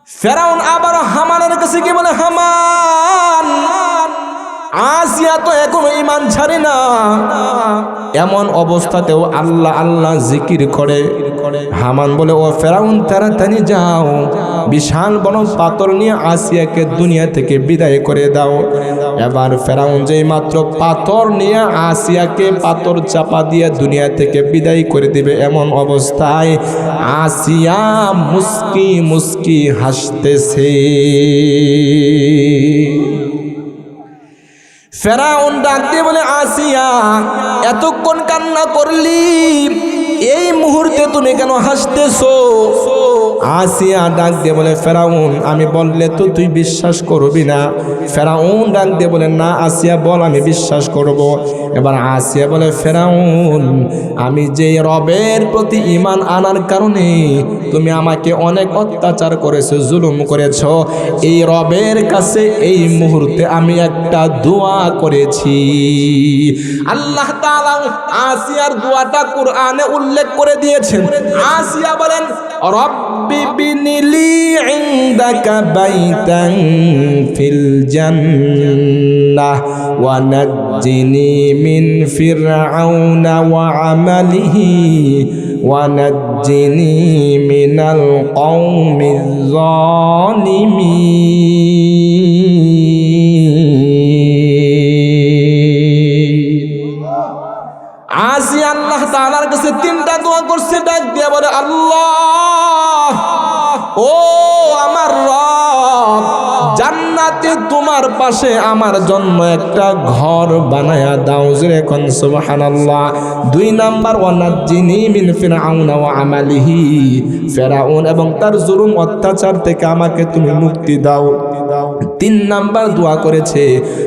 ফেরাউন আবার হামানের কাছে গিয়ে বলে, হামান আসিয়া তো এখনো ঈমান ছাড়ে না। এমন অবস্থাতেও আল্লাহ আল্লাহ জিকির করে। হামান বলে, ও ফেরাউন তাড়াতাড়ি যাও, বিশাল বড় পাথর নিয়ে আসিয়াকে দুনিয়া থেকে বিদায় করে দাও। এবার ফেরাউন যেই মাত্র পাথর নিয়ে আসিয়াকে পাথর চাপা দিয়ে দুনিয়া থেকে বিদায় করে দিবে, এমন অবস্থায় আসিয়া মুস্কি মুস্কি হাসতেছে। ফেরাউন ডাক দিয়ে বলে, আসিয়া এতক্ষণ কান্না করলি, এই মুহূর্তে তুমি কেন হাসতেছো? আসিয়া ডাক দিয়ে বলে ফেরাউন আমি বললে তো তুই বিশ্বাস করবি না। ফেরাউন ডাক দিয়ে বলে না আসিয়া বল আমি বিশ্বাস করব। এবার আসিয়া বলে ফেরাউন আমি যে রবের প্রতি ঈমান আনার কারণে তুমি আমাকে অনেক অত্যাচার করেছো, জুলুম করেছো, এই রবের কাছে এই মুহূর্তে আমি একটা দোয়া করেছি। আল্লাহ তাআলা আসিয়ার দোয়াটা কুরআনে উল্লেখ করে দিয়েছেন। আসিয়া বলেন রব্বি বিনিলি ইনদাকা বাইতান ফিল জান্নাহ ওয়া নাজ্জিনি মিন ফিরআউনা ওয়া আমালিহি ওয়া নাজ্জিনি মিনাল কওমিজ জালিমিন। আসিয়া আল্লাহ তাআলার কাছে তিনটা দোয়া করছে, ডাক দিয়ে বলে আল্লাহ ও আমার রব, জান্নাতে তোমার পাশে আমার জন্য একটা ঘর বানায়া দাও। জোরে কোন সুবহানাল্লাহ। 2 নাম্বার ওয়ানাজ্জিনি মিন ফিরআউনা ওয়া আমালিহি, ফিরআউন এবং তার জুলুম অত্যাচার থেকে আমাকে তুমি মুক্তি দাও। 3 নাম্বার দোয়া করেছে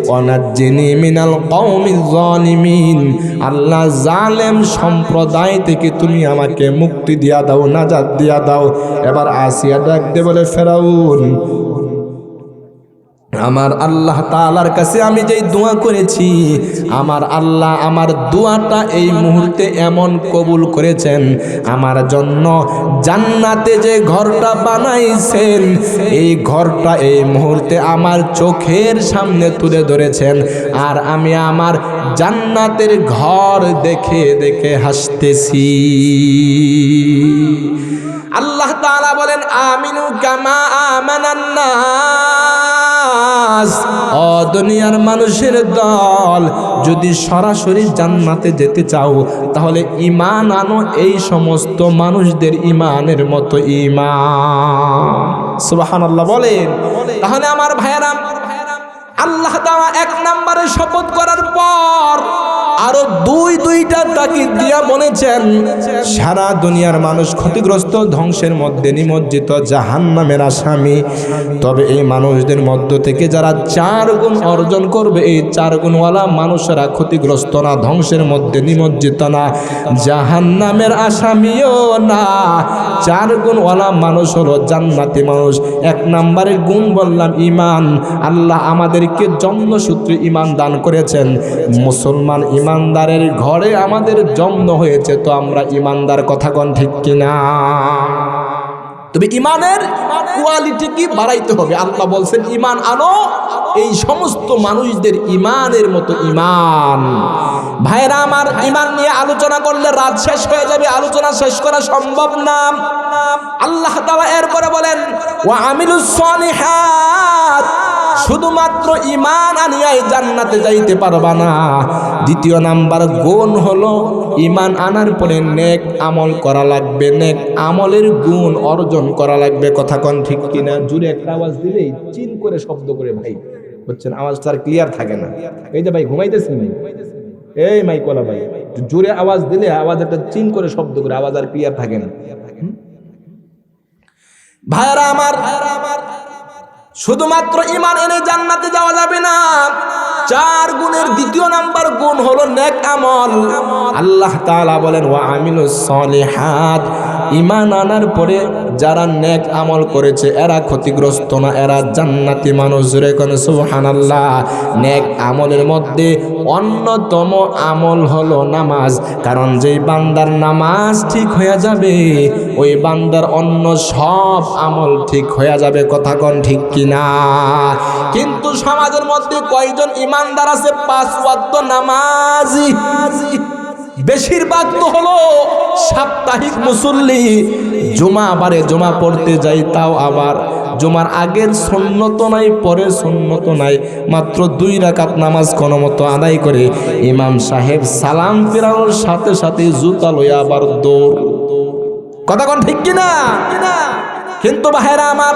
ওয়ানাজ্জিনি মিনাল কওমিজ জালিমিন, আল্লাহ জালেম সম্প্রদায় থেকে তুমি আমাকে মুক্তি দিয়া দাও, নাজাত দিয়া দাও। এবার আসিয়া ডাক দিয়ে বলে ফেরাউন আমার আল্লাহ তাআলার কাছে আমি যেই দোয়া করেছি আমার আল্লাহ আমার দোয়াটা এই মুহূর্তে এমন কবুল করেছেন, আমার জন্য জান্নাতে যে ঘরটা বানাইছেন এই ঘরটা এই মুহূর্তে আমার চোখের সামনে তুলে ধরেছেন, আর আমি আমার জান্নাতের ঘর দেখে দেখে হাসতেছি। আল্লাহ তাআলা বলেন আমিনু কামা আমানান নাস, ও দুনিয়ার মানুষের দল, যদি সরাসরি জান্নাতে যেতে চাও তাহলে ঈমান আনো এই সমস্ত মানুষদের ঈমানের মতো ঈমান। সুবহানাল্লাহ বলেন। তাহলে আমার ভাইয়েরা আল্লাহ তাআলা 1 নম্বরে শপথ করার পর আরো দুইটা তাকিদ দিয়া বলেছেন সারা দুনিয়ার মানুষ ক্ষতিগ্রস্ত, ধ্বংসের মধ্যে নিমজ্জিত, জাহান্নামের আসামি। তবে এই মানুষদের মধ্য থেকে যারা 4 গুণ অর্জন করবে, এই 4 গুণওয়ালা মানুষেরা ক্ষতিগ্রস্ত না, ধ্বংসের মধ্যে নিমজ্জিত না, জাহান্নামের আসামিও না। 4 গুণওয়ালা মানুষ হলো জান্নাতি মানুষ। 1 নম্বরে গুণ বললাম ঈমান, আল্লাহ আমাদেরকে জন্মসূত্রে ঈমান দান করেছেন। মুসলমান ঈমানদারের ঘরে আমাদের জন্ম হয়েছে, তো আমরা ঈমানদার, কথা কোন ঠিক কিনা? তবে ঈমানের কোয়ালিটি কি বাড়াইতে হবে। আল্লাহ বলছেন ঈমান আনো এই সমস্ত মানুষদের ঈমানের মতো ঈমান। ভাইরা আমার, ঈমান নিয়ে আলোচনা করলে রাত শেষ হয়ে যাবে, আলোচনা শেষ করা সম্ভব না। আল্লাহ তাআলা এরপরে বলেন ওয়া আমিলুস সলিহাত, শুধুমাত্র ঈমান আনিয়াই জান্নাতে যাইতে পারবা না। 2 নাম্বার গুণ হলো ঈমান আনার পরে নেক আমল করা লাগবে, নেক আমলের গুণ অর্জন করা লাগবে, কথা কোন ঠিক কিনা? জোরে একটা আওয়াজ দিলেই চিন করে শব্দ করে ভাই বুঝছেন, আওয়াজটা আর ক্লিয়ার থাকে না। এই যে ভাই ঘুমাইতেছেন, এই মাইকওয়ালা ভাই জোরে আওয়াজ দিলে আওয়াজ একটা চিন করে শব্দ করে আওয়াজ আর ক্লিয়ার থাকে না। ভাইরা আমার, শুধুমাত্র ঈমান এনে জান্নাতে যাওয়া যাবে না। 4 গুণের 2 নাম্বার গুণ হলো নেক আমল। আল্লাহ তাআলা বলেন ওয়া আমিলুস সলিহাত, ঈমান আনার পরে যারা নেক আমল করেছে এরা ক্ষতিগ্রস্ত না, এরা জান্নাতি মানুষ। জোরে কোন সুবহানাল্লাহ। নেক আমলের মধ্যে অন্যতম আমল হলো নামাজ, কারণ যেই বান্দার নামাজ ঠিক হয়ে যাবে ওই বান্দার অন্য সব আমল ঠিক হয়ে যাবে, কথা কোন ঠিক কিনা? কিন্তু সমাজের মধ্যে কয়জন ঈমানদার আছে 5 ওয়াক্ত নামাজি? বেশিরভাগ তো হলো সাপ্তাহিক মুসল্লি, জুমাবারে জুমা পড়তে যাই, তাও আবার জুমার আগের সুন্নত নাই, পরের সুন্নত নাই, মাত্র 2 রাকাত নামাজ কোনো মতো আদায় করে ইমাম সাহেব সালাম ফেরানোর সাথে সাথে জুতা লইয়া আবার দৌড়, কথা কোন ঠিক কিনা? কিন্তু ভাইরা আমার,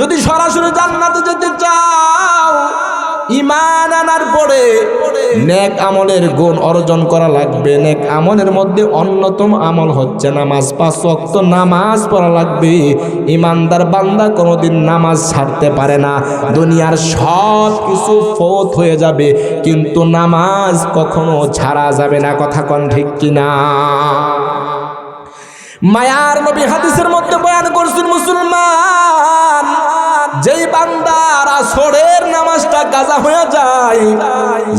যদি সরাসরি জান্নাতে যেতে চাও ঈমান আনার পরে নেক আমলের গুণ অর্জন করা লাগবে। নেক আমলের মধ্যে অন্যতম আমল হচ্ছে নামাজ। 5 ওয়াক্ত নামাজ পড়া লাগবে। ঈমানদার বান্দা কোনোদিন নামাজ ছাড়তে পারে না। দুনিয়ার সব কিছু ফৌত হয়ে যাবে, কিন্তু নামাজ কখনো ছাড়া যাবে না। কথা কোন ঠিক কিনা? মায়ার নবী হাদিসের মধ্যে বয়ান করছেন, মুসলমান যেই বান্দার আসরের নামাজটা কাজা হয়ে যায়,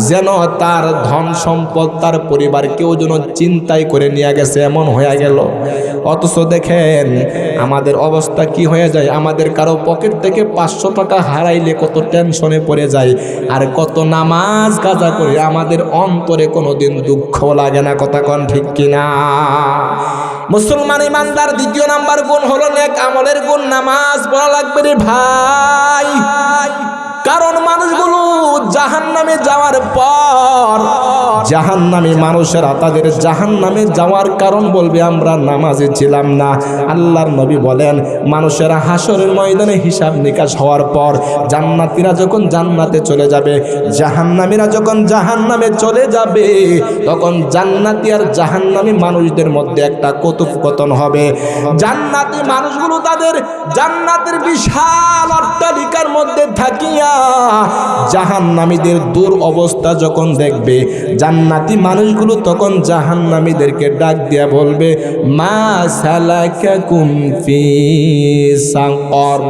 যেন তার ধন সম্পদ তার পরিবার কেউ যেন চিন্তাই করে নিয়ে গেছে এমন হয়ে গেল। অথচ দেখেন আমাদের অবস্থা কি হয়ে যায়। আমাদের কারো পকেট থেকে 500 টাকা হারাইলে কত টেনশনে পড়ে যায়, আর কত নামাজ কাজা করে আমাদের অন্তরে কোনোদিন দুঃখ লাগে না। কথা কোন ঠিক কিনা? মুসলমান ইমানদার দ্বিতীয় নাম্বার গুণ হলো নেক আমলের গুণ। নামাজ পড়া লাগবে রে ভাই। কারণ মানুষগুলো জাহান্নামে যাওয়ার পর জাহান্নামী মানুষেরা তাদের জাহান্নামে যাওয়ার কারণ বলবে আমরা নামাজে ছিলাম না। আল্লাহর নবী বলেন, মানুষেরা হাসরের ময়দানে হিসাব নিকাশ হওয়ার পর জান্নাতীরা যখন জান্নাতে চলে যাবে, জাহান্নামীরা যখন জাহান্নামে চলে যাবে, তখন জান্নাতি আর জাহান্নামী মানুষদের মধ্যে একটা কথোপকথন হবে। জান্নাতি মানুষগুলো তাদের জান্নাতের বিশাল অট্টালিকার মধ্যে থাকিয়া জাহান্নামীদের দূর অবস্থা যখন দেখবে, জান্নাতি মানুষগুলো তখন জাহান্নামীদেরকে ডাক দিয়া বলবে, মা সালাকাকুম ফি সাকর।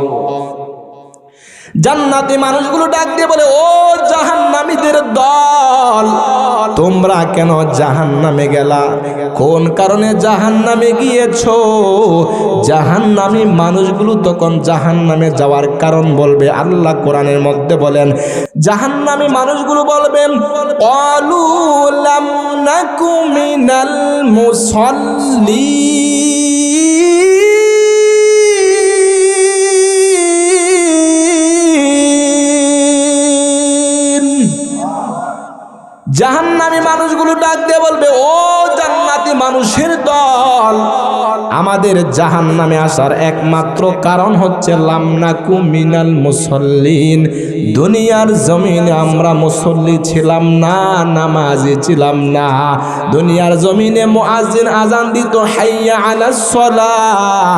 জান্নাতি মানুষগুলো ডাক দিয়ে বলে, ও জাহান্নামীদের দল, তোমরা কেন জাহান্নামে গেলা? কোন কারণে জাহান্নামে গিয়েছো? জাহান্নামী মানুষগুলো তখন জাহান্নামে যাওয়ার কারণ বলবে। আল্লাহ কোরআনের মধ্যে বলেন, জাহান্নামী মানুষগুলো বলবেন, ক্বালু লাম নাকু মিনাল মুসাল্লিন। জাহান্নামী মানুষগুলো ডাক দিয়ে বলবে, ও জান্নাতি মানুষের দল, আমাদের জাহান্নামে আসার একমাত্র কারণ হচ্ছে লাম নাকু মিনাল মুসাল্লিন। দুনিয়ার জমিনে আমরা মুসল্লি ছিলাম না, নামাজি ছিলাম না। দুনিয়ার জমিনে মুয়াজ্জিন আজান দিত, হাইয়া আলাস সালাহ,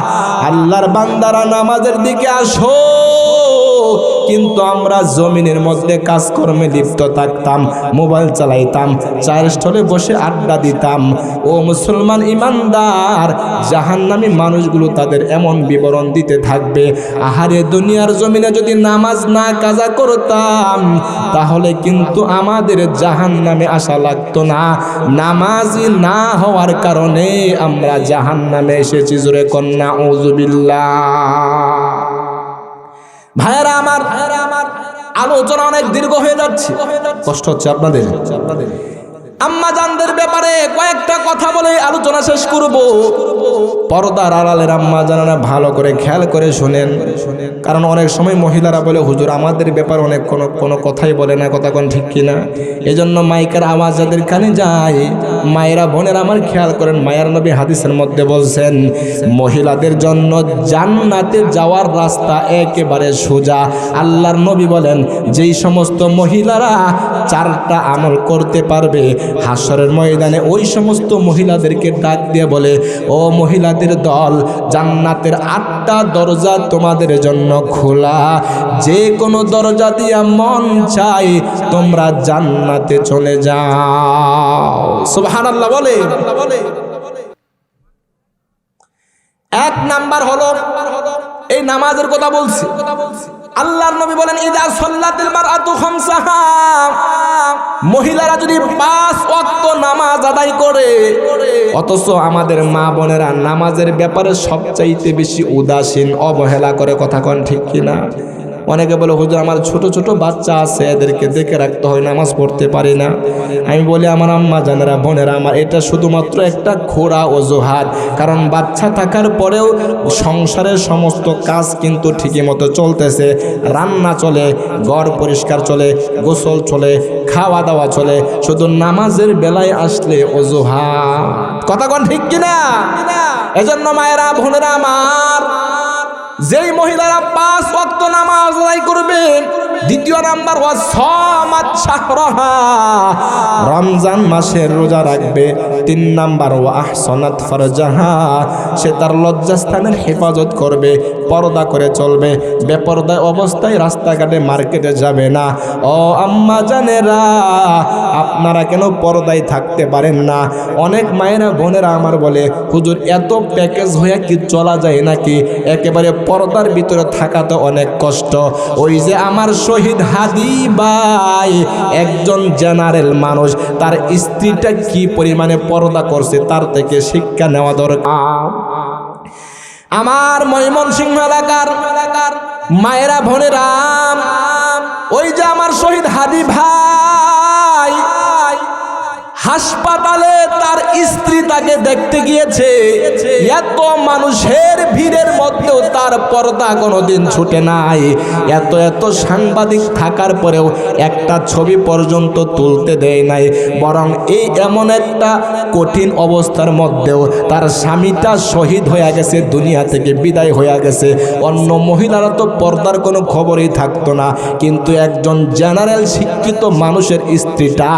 আল্লাহর বান্দারা নামাজের দিকে আসো। কিন্তু আমরা জমিনের মধ্যে কাজকর্মে লিপ্ত থাকতাম, মোবাইল চালাইতাম, চায়ের স্টলে বসে আড্ডা দিতাম। ও মুসলমান ইমানদার, জাহান্নামী মানুষগুলো তাদের এমন বিবরণ দিতে থাকবে, আহারে দুনিয়ার জমিনে যদি নামাজ না কাজা করতাম তাহলে কিন্তু আমাদের জাহান্নামে আসা লাগতো না। নামাজি না হওয়ার কারণে আমরা জাহান্নামে এসেছি। জোরে কন্যা আউযুবিল্লাহ। ভাইরা আমার, আলোচনা অনেক দীর্ঘ হয়ে যাচ্ছে, কষ্ট হচ্ছে আপনাদের। আম্মা জানদের ব্যাপারে কয়েকটা কথা বলে আলোচনা শেষ করব। পর্দার আড়ালের আম্মা জানেরা ভালো করে খেয়াল করে শুনেন, কারণ অনেক সময় মহিলারা বলে, হুজুর আমাদের ব্যাপারে অনেক কোনো কথাই বলে না। কথা কোন ঠিক কিনা? এজন্য মাইকের আওয়াজ যাদের কানে যায়, মায়েরা বোনেরা আমার খেয়াল করেন। মায়ের নবী হাদিসের মধ্যে বলছেন, মহিলাদের জন্য জান্নাতে যাওয়ার রাস্তা একেবারে সোজা। আল্লাহর নবী বলেন, যেই সমস্ত মহিলারা 4টা আমল করতে পারবে, হাসরের ময়দানে ওই সমস্ত মহিলাদেরকে ডাক দিয়ে বলে, ও মহিলাদের দল, জান্নাতের 8টা দরজা তোমাদের জন্য খোলা। যে কোনো দরজা দিয়া মন চাই তোমরা জান্নাতে চলে যাও। সুবহানাল্লাহ বলে। 1 নাম্বার হলো এই নামাজের কথা বলছি। আল্লাহর নবী বলেন, ইযা সাল্লাতিল মারআতু খামসাহা, মহিলারা যদি 5 ওয়াক্ত নামাজ আদায় করে, অথচ আমাদের মা বোনেরা নামাজের ব্যাপারে সবচাইতে বেশি উদাসীন, অবহেলা করে। কথা কোন ঠিক কিনা? অনেকে বলে, হুজুর আমার ছোট ছোট বাচ্চা আছে, এদেরকে দেখে রাখতে হয়, নামাজ পড়তে পারি না। আমি বলি, আমার আম্মা জানেরা বোনেরা আমার, এটা শুধুমাত্র একটা খোড়া অজুহাত। কারণ বাচ্চা থাকার পরেও সংসারের সমস্ত কাজ কিন্তু ঠিকই মতো চলতেছে। রান্না চলে, ঘর পরিষ্কার চলে, গোসল চলে, খাওয়া দাওয়া চলে, শুধু নামাজের বেলায় আসলে অজুহাত। কথা কোন ঠিক কিনা? এজন্য মায়েরা বোনেরা আমার, যেই মহিলারা 5 ওয়াক্ত নামাজ আদায় করবে, দ্বিতীয় নাম্বার ওয়া সামাত শাহরাহা, রমজান মাসের রোজা রাখবে। 3 নাম্বার ওয়া আহসানাত ফারজাহা, সে তার লজ্জাস্থানের হেফাজত করবে, পর্দা করে চলবে, বেপরদায় অবস্থায় রাস্তাঘাটে মার্কেটে যাবে না। ও আম্মা জানেরা, আপনারা কেন পর্দায় থাকতে পারেন না? অনেক মায়েরা বোনেরা আমার বলে, হুজুর এত প্যাকেজ হয়ে কি চলা যায় নাকি? একেবারে পর্দার ভিতরে থাকা তো অনেক কষ্ট। ওই যে আমার শহীদ হাদি ভাই, একজন জেনারেল মানুষ, তার স্ত্রীটা কি পরিমাণে পর্দা করছে তার থেকে শিক্ষা নেওয়া দরকার। আমার ময়মনসিংহ এলাকার মায়েরা বোনেরা, ওই যে আমার শহীদ হাদি ভাই হাসপাতালে তার স্ত্রী তাকে দেখতে গিয়েছে, এত মানুষের ভিড়ের মধ্যেও তার পর্দা কোনোদিন ছুটে নাই। এত এত সাংবাদিক থাকার পরেও একটা ছবি পর্যন্ত তুলতে দেয় নাই, বরং এই এমন একটা কঠিন অবস্থার মধ্যেও তার স্বামীটা শহীদ হয়ে গেছে, দুনিয়া থেকে বিদায় হয়ে গেছে। অন্য মহিলারা তো পর্দার কোনো খবরই থাকতো না, কিন্তু একজন জেনারেল শিক্ষিত মানুষের স্ত্রীটা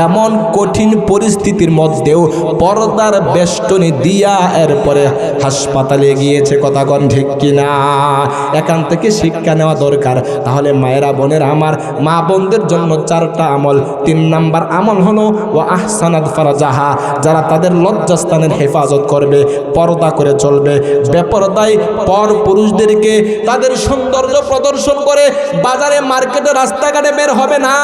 এমন কঠিন পরিস্থিতির মধ্যেও পর্দার বেষ্টনী দিয়া এরপরে হাসপাতালে গিয়েছে। কথা কোন ঠিক কিনা? এখান থেকে শিক্ষা নেওয়া দরকার। তাহলে মায়েরা বোনেরা আমার, মা বোনদের জন্য 4টা আমল। 3 নাম্বার আমল হলো ওয়া আহসানাত ফারজাহা, যারা তাদের লজ্জাস্থানের হেফাজত করবে, পর্দা করে চলবে, বেপরদায় পর পুরুষদেরকে তাদের সৌন্দর্য প্রদর্শন করে বাজারে মার্কেটে রাস্তাঘাটে বের হবে না।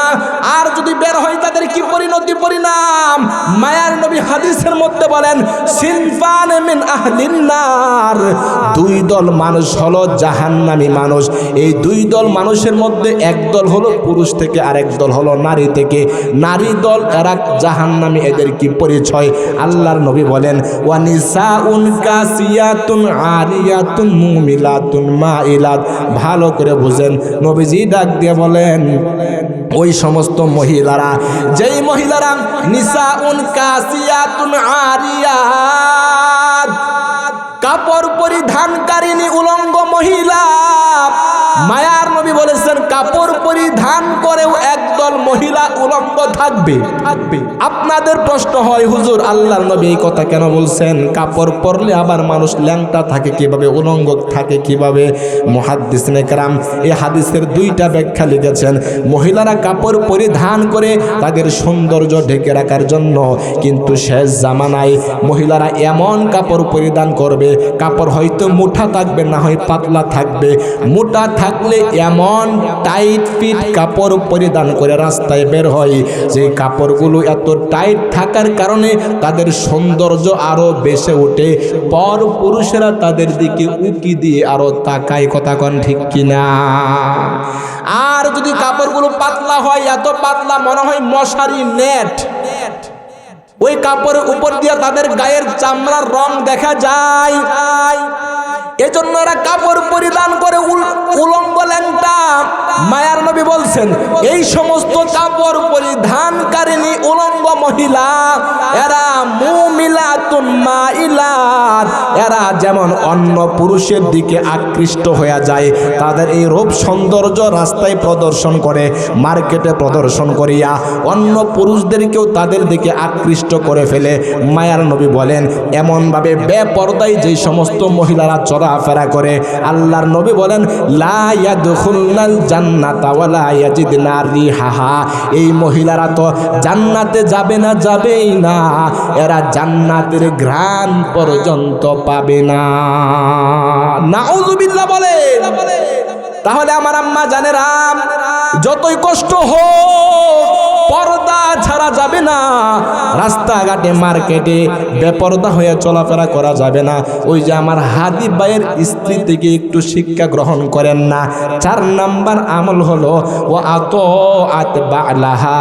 আর যদি বের হয় তাদের কি পরিণতি পরিণাম? মায়ার নবী হাদিসের মধ্যে বলেন, সিনফান মিন আহলিন নার, 2 দল মানুষ হলো জাহান্নামী মানুষ। এই 2 দল মানুষের মধ্যে এক দল হলো পুরুষ থেকে, আরেক দল হলো নারী থেকে। নারী দল এরা জাহান্নামী, এদের কি পরিচয়? আল্লাহর নবী বলেন, ওয়া নিসাউন কাসিয়াতুন আরিয়াতুন মুমিলাতুন মাইলাত। ভালো করে বুঝেন, নবীজি ডাক দিয়ে বলেন, ওই সমস্ত মহিলারা, যেই মহিলারা নিসাউন কাসিয়াতুন আরিয়াত, কাপড় পরিধানকারিণী উলঙ্গ মহিলা। মায়ার নবী বলেছেন, কাপড় পরিধান করেও একদল মহিলা উলঙ্গ থাকবে। আপনাদের প্রশ্ন হয়, হুজুর আল্লাহর নবী এই কথা কেন বলছেন? কাপড় পরলে আবার মানুষ ল্যাংটা থাকে কিভাবে, উলঙ্গ থাকে কিভাবে? মুহাদ্দিসিনে কেরাম এই হাদিসের 2টা ব্যাখ্যা লিখেছেন। মহিলারা কাপড় পরিধান করে তাদের সৌন্দর্য ঢেকে রাখার জন্য, কিন্তু শেষ জামানায় মহিলারা এমন কাপড় পরিধান করবে, কাপড় হয়তো মুঠা থাকবে, না হয় পাতলা থাকবে। মোটা থাকলে এমন টাইট ফিট কাপড় পরিধান করে রাস্তায় বের হয়, যে কাপড়গুলো এত টাইট থাকার কারণে তাদের সৌন্দর্য আরো বেশি ওঠে। পর পুরুষেরা তাদের দিকে উকি দিয়ে আরো তাকায়। কথা কোন ঠিক কিনা? আর যদি কাপড়গুলো পাতলা হয়, এত পাতলা মনে হয় মশারি নেট, ওই কাপড়ের উপর দিয়ে তাদের গায়ের চামড়ার রং দেখা যায়। এজন্য এরা কাপড় পরিধান করে উলঙ্গ ল্যাংটা। মায়ার নবী বলছেন, এই সমস্ত কাপড় পরিধানকারিণী উলঙ্গ মহিলা, এরা মুমিলাতুন মাইলাত, এরা যেমন অন্য পুরুষের দিকে আকৃষ্ট হয়ে যায়, তাদের এই রূপ সৌন্দর্য রাস্তায় প্রদর্শন করে, মার্কেটে প্রদর্শন করিয়া অন্য পুরুষদেরকেও তাদের দিকে আকৃষ্ট করে ফেলে। মায়ার নবী বলেন, এমনভাবে বেপরদায় যে সমস্ত মহিলারা চলাফেরা করে, আল্লাহর নবী বলেন, লা ইয়াদখুলনাল জান্নাতা ওয়া লা ইয়াজিদনা রিহাহা, এই মহিলারা তো জান্নাতে যাবে না, যাবেই না, এরা জান্নাতের ঘ্রাণ পর্যন্ত পাবে না। নাউযুবিল্লাহ বলে। তাহলে আমার আম্মা জানেরা, যতই কষ্ট হোক পর্দা ছাড়া যাবে না। রাস্তাঘাটে মার্কেটে বেপর্দা হয়ে চলাফেরা করা যাবে না। ওই যে আমার হাদি ভাইয়ের স্ত্রী থেকে একটু শিক্ষা গ্রহণ করেন না। 4 নাম্বার আমল হলো ওয়া আতাআত বালাহা,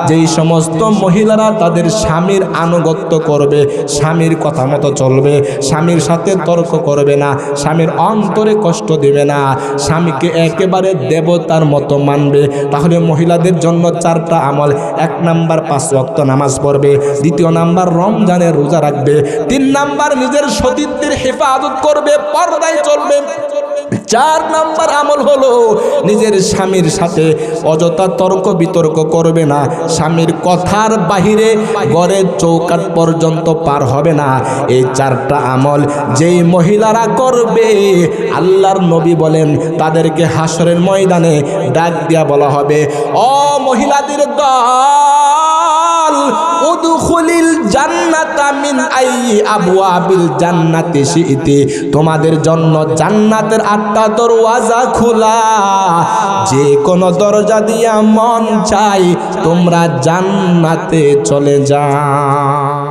যেই সমস্ত মহিলারা তাদের স্বামীর আনুগত্য করবে, স্বামীর কথা মতো চলবে, স্বামীর সাথে তর্ক করবে না, স্বামীর অন্তরে কষ্ট দিবে না, স্বামীকে একেবারে দেবতার মতো মানবে। তাহলে মহিলাদের জন্য 4টা আমল। 1 নাম্বার 5 ওয়াক্ত নামাজ পড়বে, 2 নাম্বার রমজানের রোজা রাখবে, 3 নাম্বার নিজের সতীত্বের হেফাজত করবে, পর্দায় চলবে, 4 নাম্বার আমল হলো নিজের স্বামীর সাথে অযথা তর্ক বিতর্ক করবে না, স্বামীর কথার বাহিরে ঘরের চৌকাঠ পর্যন্ত পার হবে না। এই চারটা আমল যেই মহিলারা করবে, আল্লাহর নবী বলেন তাদেরকে হাসরের ময়দানে ডাক দিয়া বলা হবে, ও মহিলাদের দল, উদখুলিল জান্নাতা মিন আইয়ি আবওয়াবিল জান্নাতি শিইতি, তোমাদের জন্য জান্নাতের 8টা দরওয়াজা খোলা, যে কোন দরজা দিয়া মন চাই তোমরা জান্নাতে চলে যাও।